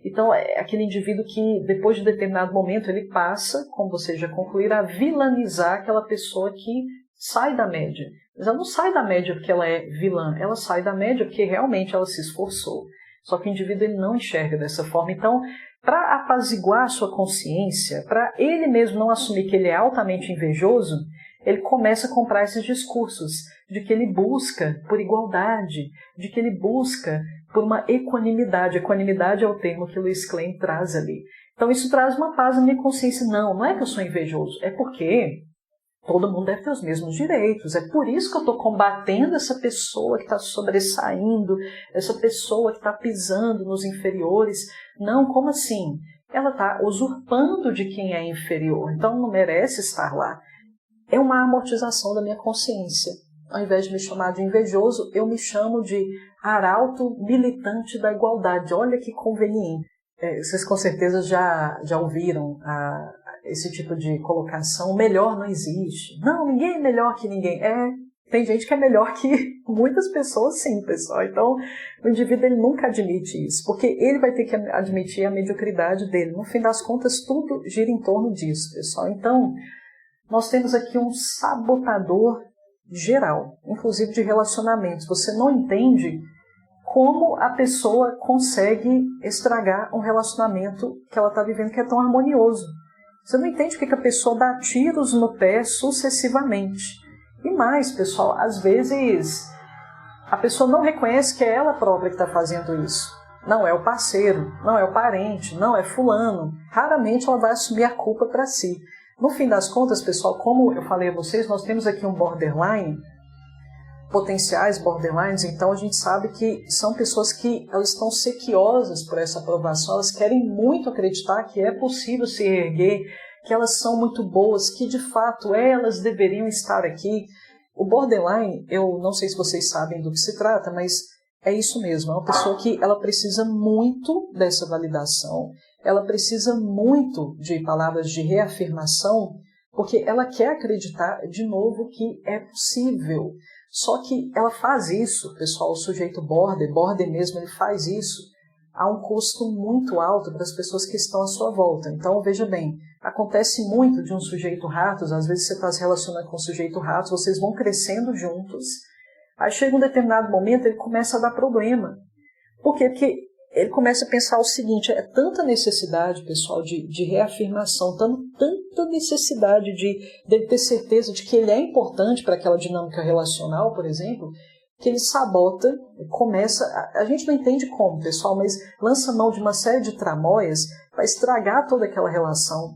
Então, é aquele indivíduo que, depois de determinado momento, ele passa, como vocês já concluíram, a vilanizar aquela pessoa que sai da média. Mas ela não sai da média porque ela é vilã, ela sai da média porque realmente ela se esforçou. Só que o indivíduo ele não enxerga dessa forma. Então, para apaziguar a sua consciência, para ele mesmo não assumir que ele é altamente invejoso, ele começa a comprar esses discursos de que ele busca por igualdade, de que ele busca por uma equanimidade. Equanimidade é o termo que Louis Klein traz ali. Então isso traz uma paz na minha consciência. Não é que eu sou invejoso, é porque todo mundo deve ter os mesmos direitos. É por isso que eu estou combatendo essa pessoa que está sobressaindo, essa pessoa que está pisando nos inferiores. Não, como assim? Ela está usurpando de quem é inferior, então não merece estar lá. é uma amortização da minha consciência. Ao invés de me chamar de invejoso, eu me chamo de arauto militante da igualdade. Olha que conveniente. Vocês com certeza já ouviram esse tipo de colocação, melhor não existe. Não, ninguém é melhor que ninguém. Tem gente que é melhor que muitas pessoas, sim, pessoal. Então, o indivíduo ele nunca admite isso, porque ele vai ter que admitir a mediocridade dele. No fim das contas, tudo gira em torno disso, pessoal. Então, nós temos aqui um sabotador geral, inclusive de relacionamentos. Você não entende como a pessoa consegue estragar um relacionamento que ela está vivendo que é tão harmonioso. Você não entende porque a pessoa dá tiros no pé sucessivamente. E mais, pessoal, às vezes a pessoa não reconhece que é ela própria que está fazendo isso. Não é o parceiro, não é o parente, não é fulano. Raramente ela vai assumir a culpa para si. No fim das contas, pessoal, como eu falei a vocês, nós temos aqui um borderline, potenciais borderlines, então a gente sabe que são pessoas que elas estão sequiosas por essa aprovação, elas querem muito acreditar que é possível se erguer, que elas são muito boas, que de fato elas deveriam estar aqui. O borderline, eu não sei se vocês sabem do que se trata, mas é isso mesmo, é uma pessoa que ela precisa muito dessa validação, ela precisa muito de palavras de reafirmação, porque ela quer acreditar de novo que é possível. Só que ela faz isso, pessoal, o sujeito border mesmo, ele faz isso a um custo muito alto para as pessoas que estão à sua volta. Então, veja bem, acontece muito de um sujeito rato, às vezes você está se relacionando com um sujeito rato, vocês vão crescendo juntos, aí chega um determinado momento, ele começa a dar problema. Por quê? Porque ele começa a pensar o seguinte, é tanta necessidade, pessoal, de reafirmação, tanta necessidade de ter certeza de que ele é importante para aquela dinâmica relacional, por exemplo, que ele sabota, começa, a gente não entende como, pessoal, mas lança mão de uma série de tramóias para estragar toda aquela relação,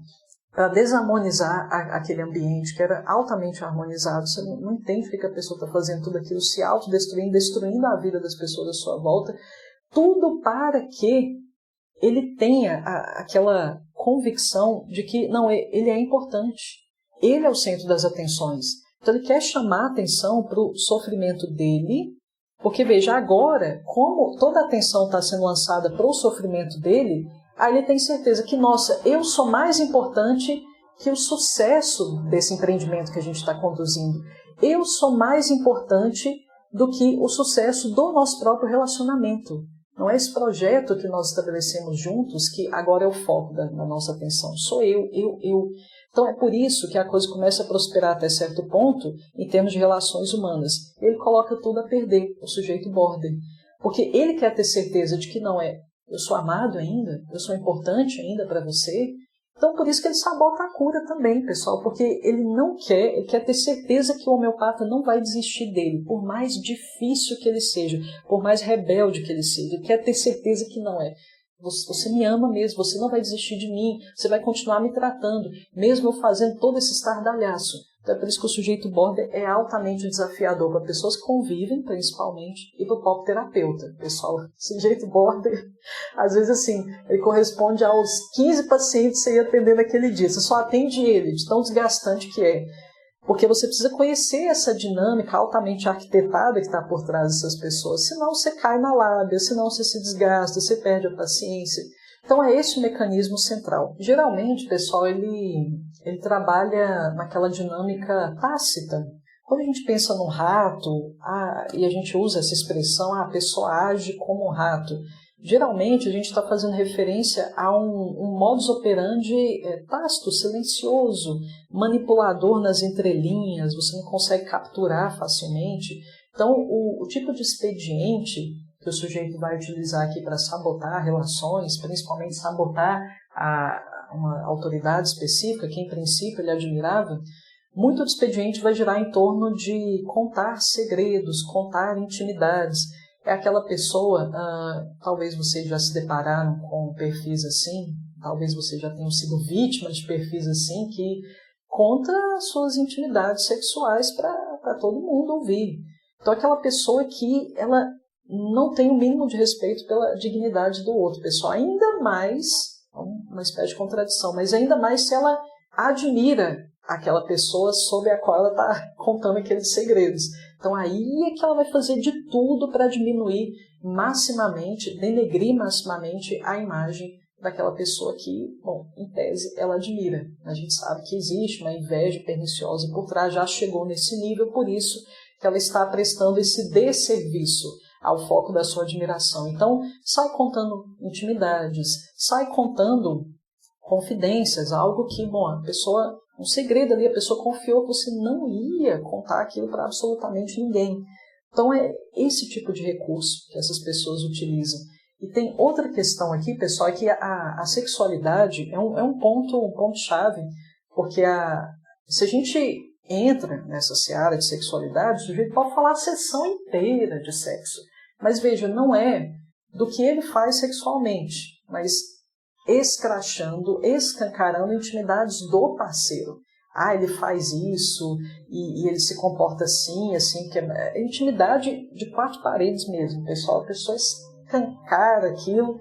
para desarmonizar aquele ambiente que era altamente harmonizado. Você não entende o que a pessoa está fazendo tudo aquilo, se autodestruindo, destruindo a vida das pessoas à sua volta, tudo para que ele tenha aquela convicção de que não, ele é importante, ele é o centro das atenções. Então ele quer chamar a atenção para o sofrimento dele, porque veja, agora, como toda a atenção está sendo lançada para o sofrimento dele, aí ele tem certeza que, nossa, eu sou mais importante que o sucesso desse empreendimento que a gente está conduzindo. Eu sou mais importante do que o sucesso do nosso próprio relacionamento. Não é esse projeto que nós estabelecemos juntos que agora é o foco da nossa atenção. Sou eu. Então é por isso que a coisa começa a prosperar até certo ponto em termos de relações humanas. Ele coloca tudo a perder, o sujeito border. Porque ele quer ter certeza de que não é, eu sou amado ainda, eu sou importante ainda para você. Então por isso que ele sabota a cura também, pessoal, porque ele quer ter certeza que o homeopata não vai desistir dele, por mais difícil que ele seja, por mais rebelde que ele seja, ele quer ter certeza que não é. Você me ama mesmo, você não vai desistir de mim, você vai continuar me tratando, mesmo eu fazendo todo esse estardalhaço. Então é por isso que o sujeito border é altamente desafiador para pessoas que convivem, principalmente, e para o próprio terapeuta. Pessoal, o sujeito border, às vezes assim, ele corresponde aos 15 pacientes que você ia atender naquele dia. Você só atende ele, de tão desgastante que é. Porque você precisa conhecer essa dinâmica altamente arquitetada que está por trás dessas pessoas, senão você cai na lábia, senão você se desgasta, você perde a paciência. Então é esse o mecanismo central. Geralmente, pessoal, ele trabalha naquela dinâmica tácita. Quando a gente pensa no rato, e a gente usa essa expressão, a pessoa age como um rato, geralmente a gente está fazendo referência a um modus operandi tácito, silencioso, manipulador nas entrelinhas, você não consegue capturar facilmente. Então, o tipo de expediente que o sujeito vai utilizar aqui para sabotar relações, principalmente sabotar uma autoridade específica, que em princípio ele admirava, muito do expediente vai girar em torno de contar segredos, contar intimidades. É aquela pessoa, talvez vocês já se depararam com perfis assim, talvez vocês já tenham sido vítima de perfis assim, que conta suas intimidades sexuais para todo mundo ouvir. Então aquela pessoa que ela não tem o mínimo de respeito pela dignidade do outro, pessoal. Ainda mais, uma espécie de contradição, mas ainda mais se ela admira aquela pessoa sobre a qual ela está contando aqueles segredos. Então aí é que ela vai fazer de tudo para diminuir maximamente, denegrir maximamente a imagem daquela pessoa que, bom, em tese, ela admira. A gente sabe que existe uma inveja perniciosa por trás, já chegou nesse nível, por isso que ela está prestando esse desserviço ao foco da sua admiração. Então, sai contando intimidades, sai contando confidências, algo que, bom, a pessoa, um segredo ali, a pessoa confiou que você não ia contar aquilo para absolutamente ninguém. Então, é esse tipo de recurso que essas pessoas utilizam. E tem outra questão aqui, pessoal, é que a sexualidade é um ponto-chave, porque se a gente entra nessa seara de sexualidade, o sujeito pode falar a sessão inteira de sexo. Mas veja, não é do que ele faz sexualmente, mas escrachando, escancarando intimidades do parceiro. Ah, ele faz isso e ele se comporta assim, que é intimidade de quatro paredes mesmo, pessoal. A pessoa escancara aquilo,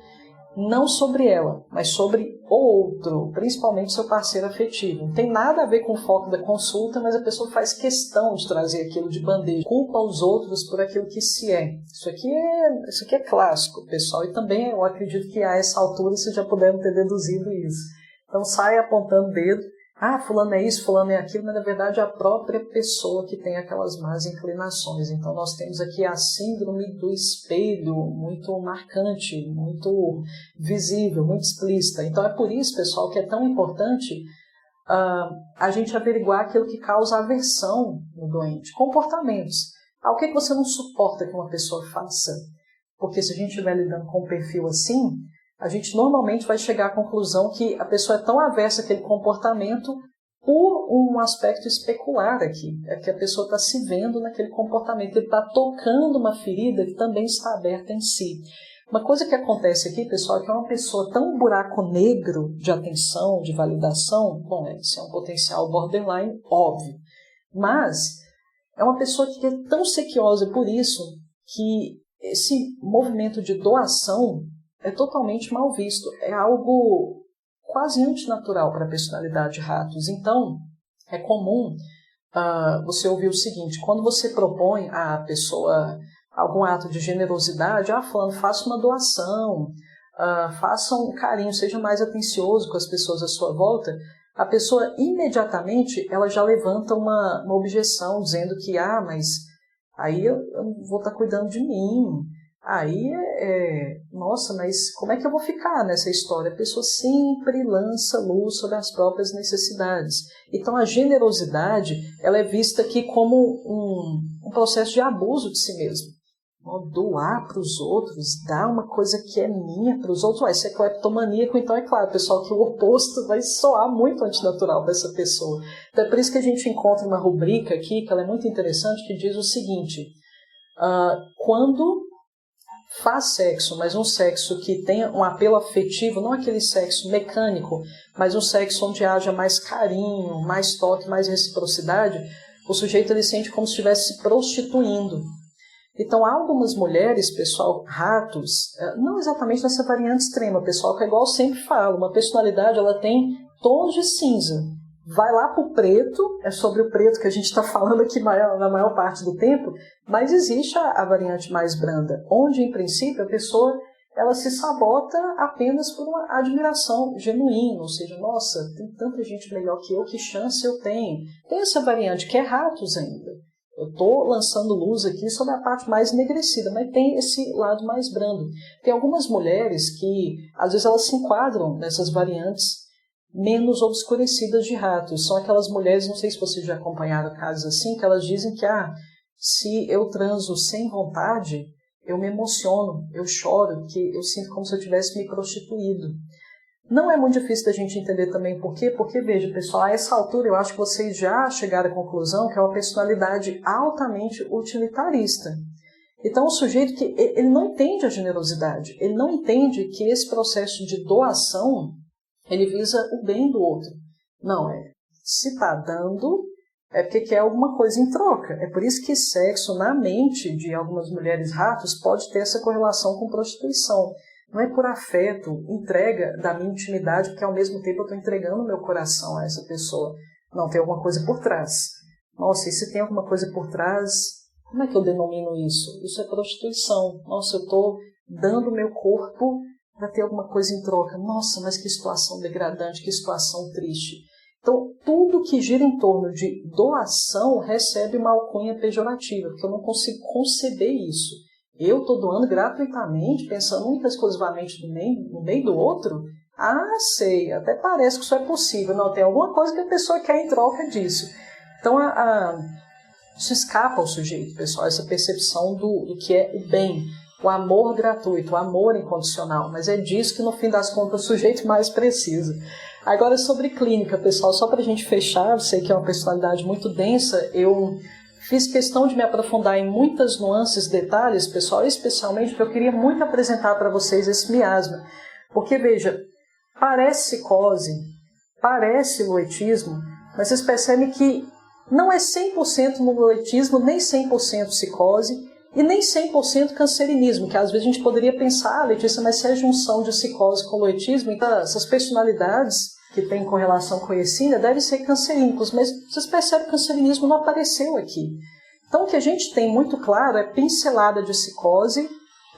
não sobre ela, mas sobre o outro, principalmente seu parceiro afetivo. Não tem nada a ver com o foco da consulta, mas a pessoa faz questão de trazer aquilo de bandeja, culpa os outros por aquilo que se é. Isso aqui é clássico, pessoal, e também eu acredito que a essa altura vocês já puderam ter deduzido isso. Então sai apontando o dedo, fulano é isso, fulano é aquilo, mas na verdade é a própria pessoa que tem aquelas más inclinações. Então nós temos aqui a síndrome do espelho, muito marcante, muito visível, muito explícita. Então é por isso, pessoal, que é tão importante a gente averiguar aquilo que causa aversão no doente. Comportamentos. O que você não suporta que uma pessoa faça? Porque se a gente estiver lidando com um perfil assim, a gente normalmente vai chegar à conclusão que a pessoa é tão aversa àquele comportamento por um aspecto especular aqui. É que a pessoa está se vendo naquele comportamento, ele está tocando uma ferida que também está aberta em si. Uma coisa que acontece aqui, pessoal, é que é uma pessoa tão buraco negro de atenção, de validação, bom, isso é um potencial borderline, óbvio, mas é uma pessoa que é tão sequiosa por isso que esse movimento de doação é totalmente mal visto. É algo quase antinatural para a personalidade de ratos. Então, é comum você ouvir o seguinte: quando você propõe à pessoa algum ato de generosidade, fulano, faça uma doação, faça um carinho, seja mais atencioso com as pessoas à sua volta, a pessoa imediatamente ela já levanta uma objeção, dizendo que, mas aí eu vou estar cuidando de mim. Aí nossa, mas como é que eu vou ficar nessa história? A pessoa sempre lança luz sobre as próprias necessidades. Então a generosidade ela é vista aqui como um processo de abuso de si mesmo. Doar para os outros, dar uma coisa que é minha para os outros, isso é cleptomaníaco, então é claro, pessoal, que o oposto vai soar muito antinatural para essa pessoa. Então é por isso que a gente encontra uma rubrica aqui, que ela é muito interessante, que diz o seguinte: quando faz sexo, mas um sexo que tenha um apelo afetivo, não aquele sexo mecânico, mas um sexo onde haja mais carinho, mais toque, mais reciprocidade, o sujeito ele sente como se estivesse se prostituindo. Então, há algumas mulheres, pessoal, ratos, não exatamente nessa variante extrema, pessoal, que é igual eu sempre falo, uma personalidade ela tem tons de cinza. Vai lá para o preto, é sobre o preto que a gente está falando aqui na maior parte do tempo, mas existe a variante mais branda, onde, em princípio, a pessoa ela se sabota apenas por uma admiração genuína, ou seja, nossa, tem tanta gente melhor que chance eu tenho. Tem essa variante que é ratos ainda. Eu estou lançando luz aqui sobre a parte mais enegrecida, mas tem esse lado mais brando. Tem algumas mulheres que, às vezes, elas se enquadram nessas variantes menos obscurecidas de ratos. São aquelas mulheres, não sei se vocês já acompanharam casos assim, que elas dizem que se eu transo sem vontade, eu me emociono, eu choro, que eu sinto como se eu tivesse me prostituído. Não é muito difícil da gente entender também por quê, porque, veja, pessoal, a essa altura eu acho que vocês já chegaram à conclusão que é uma personalidade altamente utilitarista. Então, o sujeito que ele não entende a generosidade, ele não entende que esse processo de doação ele visa o bem do outro. Não, se está dando, é porque quer alguma coisa em troca. É por isso que sexo, na mente de algumas mulheres ratos, pode ter essa correlação com prostituição. Não é por afeto, entrega da minha intimidade, porque ao mesmo tempo eu estou entregando meu coração a essa pessoa. Não, tem alguma coisa por trás. Nossa, e se tem alguma coisa por trás, como é que eu denomino isso? Isso é prostituição. Nossa, eu estou dando meu corpo para ter alguma coisa em troca. Nossa, mas que situação degradante, que situação triste. Então, tudo que gira em torno de doação recebe uma alcunha pejorativa, porque eu não consigo conceber isso. Eu estou doando gratuitamente, pensando muitas coisas vagamente no meio do outro. Ah, sei, até parece que isso é possível. Não, tem alguma coisa que a pessoa quer em troca disso. Então, isso escapa ao sujeito, pessoal, essa percepção do que é o bem, o amor gratuito, o amor incondicional. Mas é disso que, no fim das contas, o sujeito mais precisa. Agora, sobre clínica, pessoal, só para a gente fechar, eu sei que é uma personalidade muito densa, eu fiz questão de me aprofundar em muitas nuances, detalhes, pessoal, especialmente porque eu queria muito apresentar para vocês esse miasma. Porque, veja, parece psicose, parece luetismo, mas vocês percebem que não é 100% luetismo, nem 100% psicose e nem 100% cancerinismo, que às vezes a gente poderia pensar, Letícia, mas se é junção de psicose com luetismo, então essas personalidades que têm correlação com Yersinia devem ser cancerínicos, mas vocês percebem que o cancerinismo não apareceu aqui. Então o que a gente tem muito claro é pincelada de psicose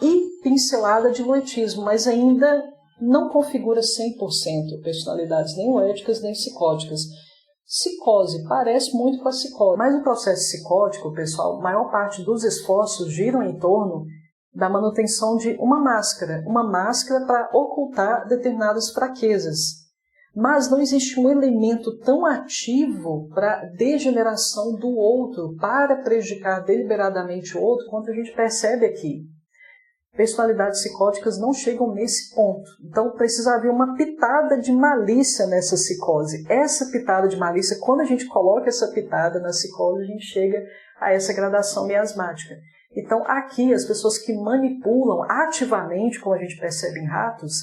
e pincelada de luetismo, mas ainda não configura 100% personalidades nem luéticas nem psicóticas. Psicose parece muito com a psicose, mas no processo psicótico, pessoal, a maior parte dos esforços giram em torno da manutenção de uma máscara para ocultar determinadas fraquezas. Mas não existe um elemento tão ativo para degeneração do outro, para prejudicar deliberadamente o outro, quanto a gente percebe aqui. Personalidades psicóticas não chegam nesse ponto. Então precisa haver uma pitada de malícia nessa psicose. Essa pitada de malícia, quando a gente coloca essa pitada na psicose, a gente chega a essa gradação miasmática. Então aqui as pessoas que manipulam ativamente, como a gente percebe em ratos,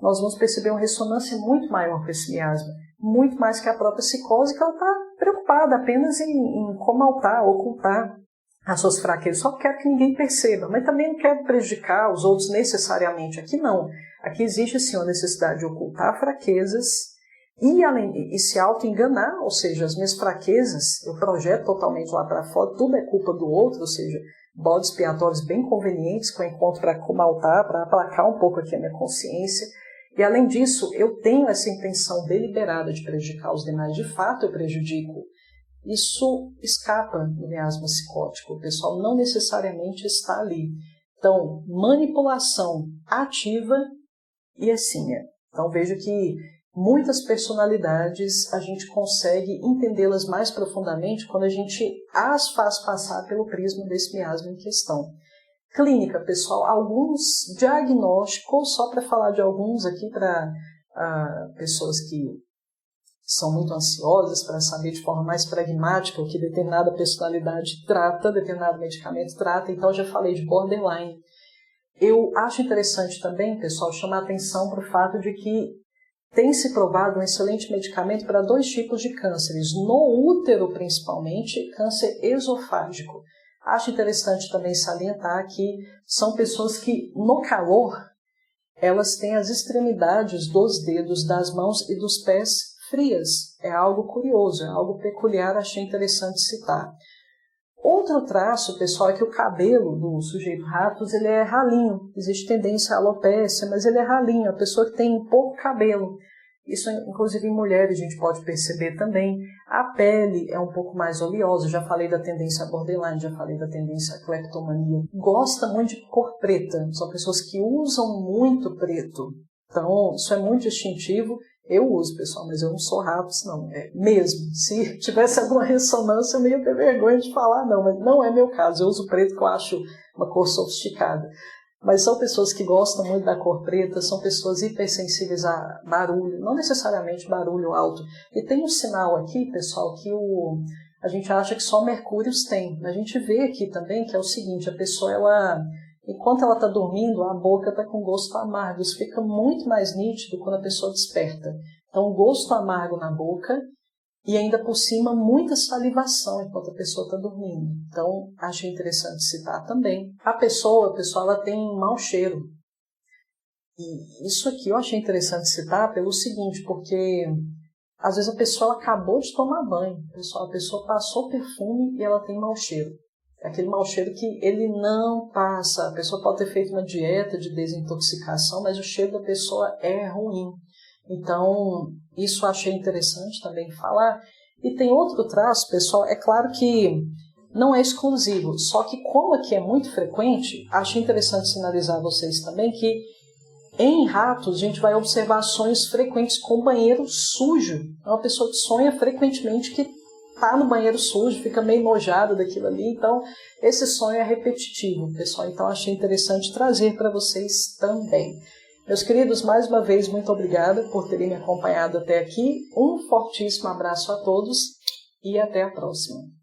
nós vamos perceber uma ressonância muito maior com esse miasma. Muito mais que a própria psicose, que ela está preocupada apenas em comaltar, ocultar as suas fraquezas, só quero que ninguém perceba, mas também não quero prejudicar os outros necessariamente. Aqui não. Aqui existe sim a necessidade de ocultar fraquezas e se auto-enganar, ou seja, as minhas fraquezas eu projeto totalmente lá para fora, tudo é culpa do outro, ou seja, bodes expiatórios bem convenientes que eu encontro para comaltar, para aplacar um pouco aqui a minha consciência. E além disso, eu tenho essa intenção deliberada de prejudicar os demais, de fato eu prejudico. Isso escapa do miasma psicótico, o pessoal não necessariamente está ali. Então, manipulação ativa e Yersinia. Então, vejo que muitas personalidades a gente consegue entendê-las mais profundamente quando a gente as faz passar pelo prisma desse miasma em questão. Clínica, pessoal, alguns diagnósticos, só para falar de alguns aqui para pessoas que são muito ansiosas para saber de forma mais pragmática o que determinada personalidade trata, determinado medicamento trata. Então, eu já falei de borderline. Eu acho interessante também, pessoal, chamar a atenção para o fato de que tem se provado um excelente medicamento para 2 tipos de cânceres. No útero, principalmente, câncer esofágico. Acho interessante também salientar que são pessoas que, no calor, elas têm as extremidades dos dedos das mãos e dos pés frias. É algo curioso, é algo peculiar, achei interessante citar. Outro traço, pessoal, é que o cabelo do sujeito ratos ele é ralinho. Existe tendência à alopécia, mas ele é ralinho. A pessoa que tem pouco cabelo. Isso, inclusive, em mulheres, a gente pode perceber também. A pele é um pouco mais oleosa. Já falei da tendência à borderline, já falei da tendência à cleptomania. Gosta muito de cor preta. São pessoas que usam muito preto. Então, isso é muito distintivo. Eu uso, pessoal, mas eu não sou ratos, não. É mesmo. Se tivesse alguma ressonância, eu não ia ter vergonha de falar, não. Mas não é meu caso. Eu uso preto, que eu acho uma cor sofisticada. Mas são pessoas que gostam muito da cor preta, são pessoas hipersensíveis a barulho, não necessariamente barulho alto. E tem um sinal aqui, pessoal, que a gente acha que só Mercúrios tem. A gente vê aqui também que é o seguinte, a pessoa, enquanto ela está dormindo, a boca está com gosto amargo. Isso fica muito mais nítido quando a pessoa desperta. Então, gosto amargo na boca e ainda por cima muita salivação enquanto a pessoa está dormindo. Então, achei interessante citar também. A pessoa, ela tem mau cheiro. E isso aqui eu achei interessante citar pelo seguinte, porque às vezes a pessoa acabou de tomar banho, a pessoa passou perfume e ela tem mau cheiro. É aquele mau cheiro que ele não passa. A pessoa pode ter feito uma dieta de desintoxicação, mas o cheiro da pessoa é ruim. Então, isso eu achei interessante também falar. E tem outro traço, pessoal, é claro que não é exclusivo, só que como aqui é muito frequente, achei interessante sinalizar a vocês também que em ratos a gente vai observar sonhos frequentes com banheiro sujo. É uma pessoa que sonha frequentemente que está no banheiro sujo, fica meio nojada daquilo ali, então esse sonho é repetitivo, pessoal. Então achei interessante trazer para vocês também. Meus queridos, mais uma vez, muito obrigada por terem me acompanhado até aqui. Um fortíssimo abraço a todos e até a próxima.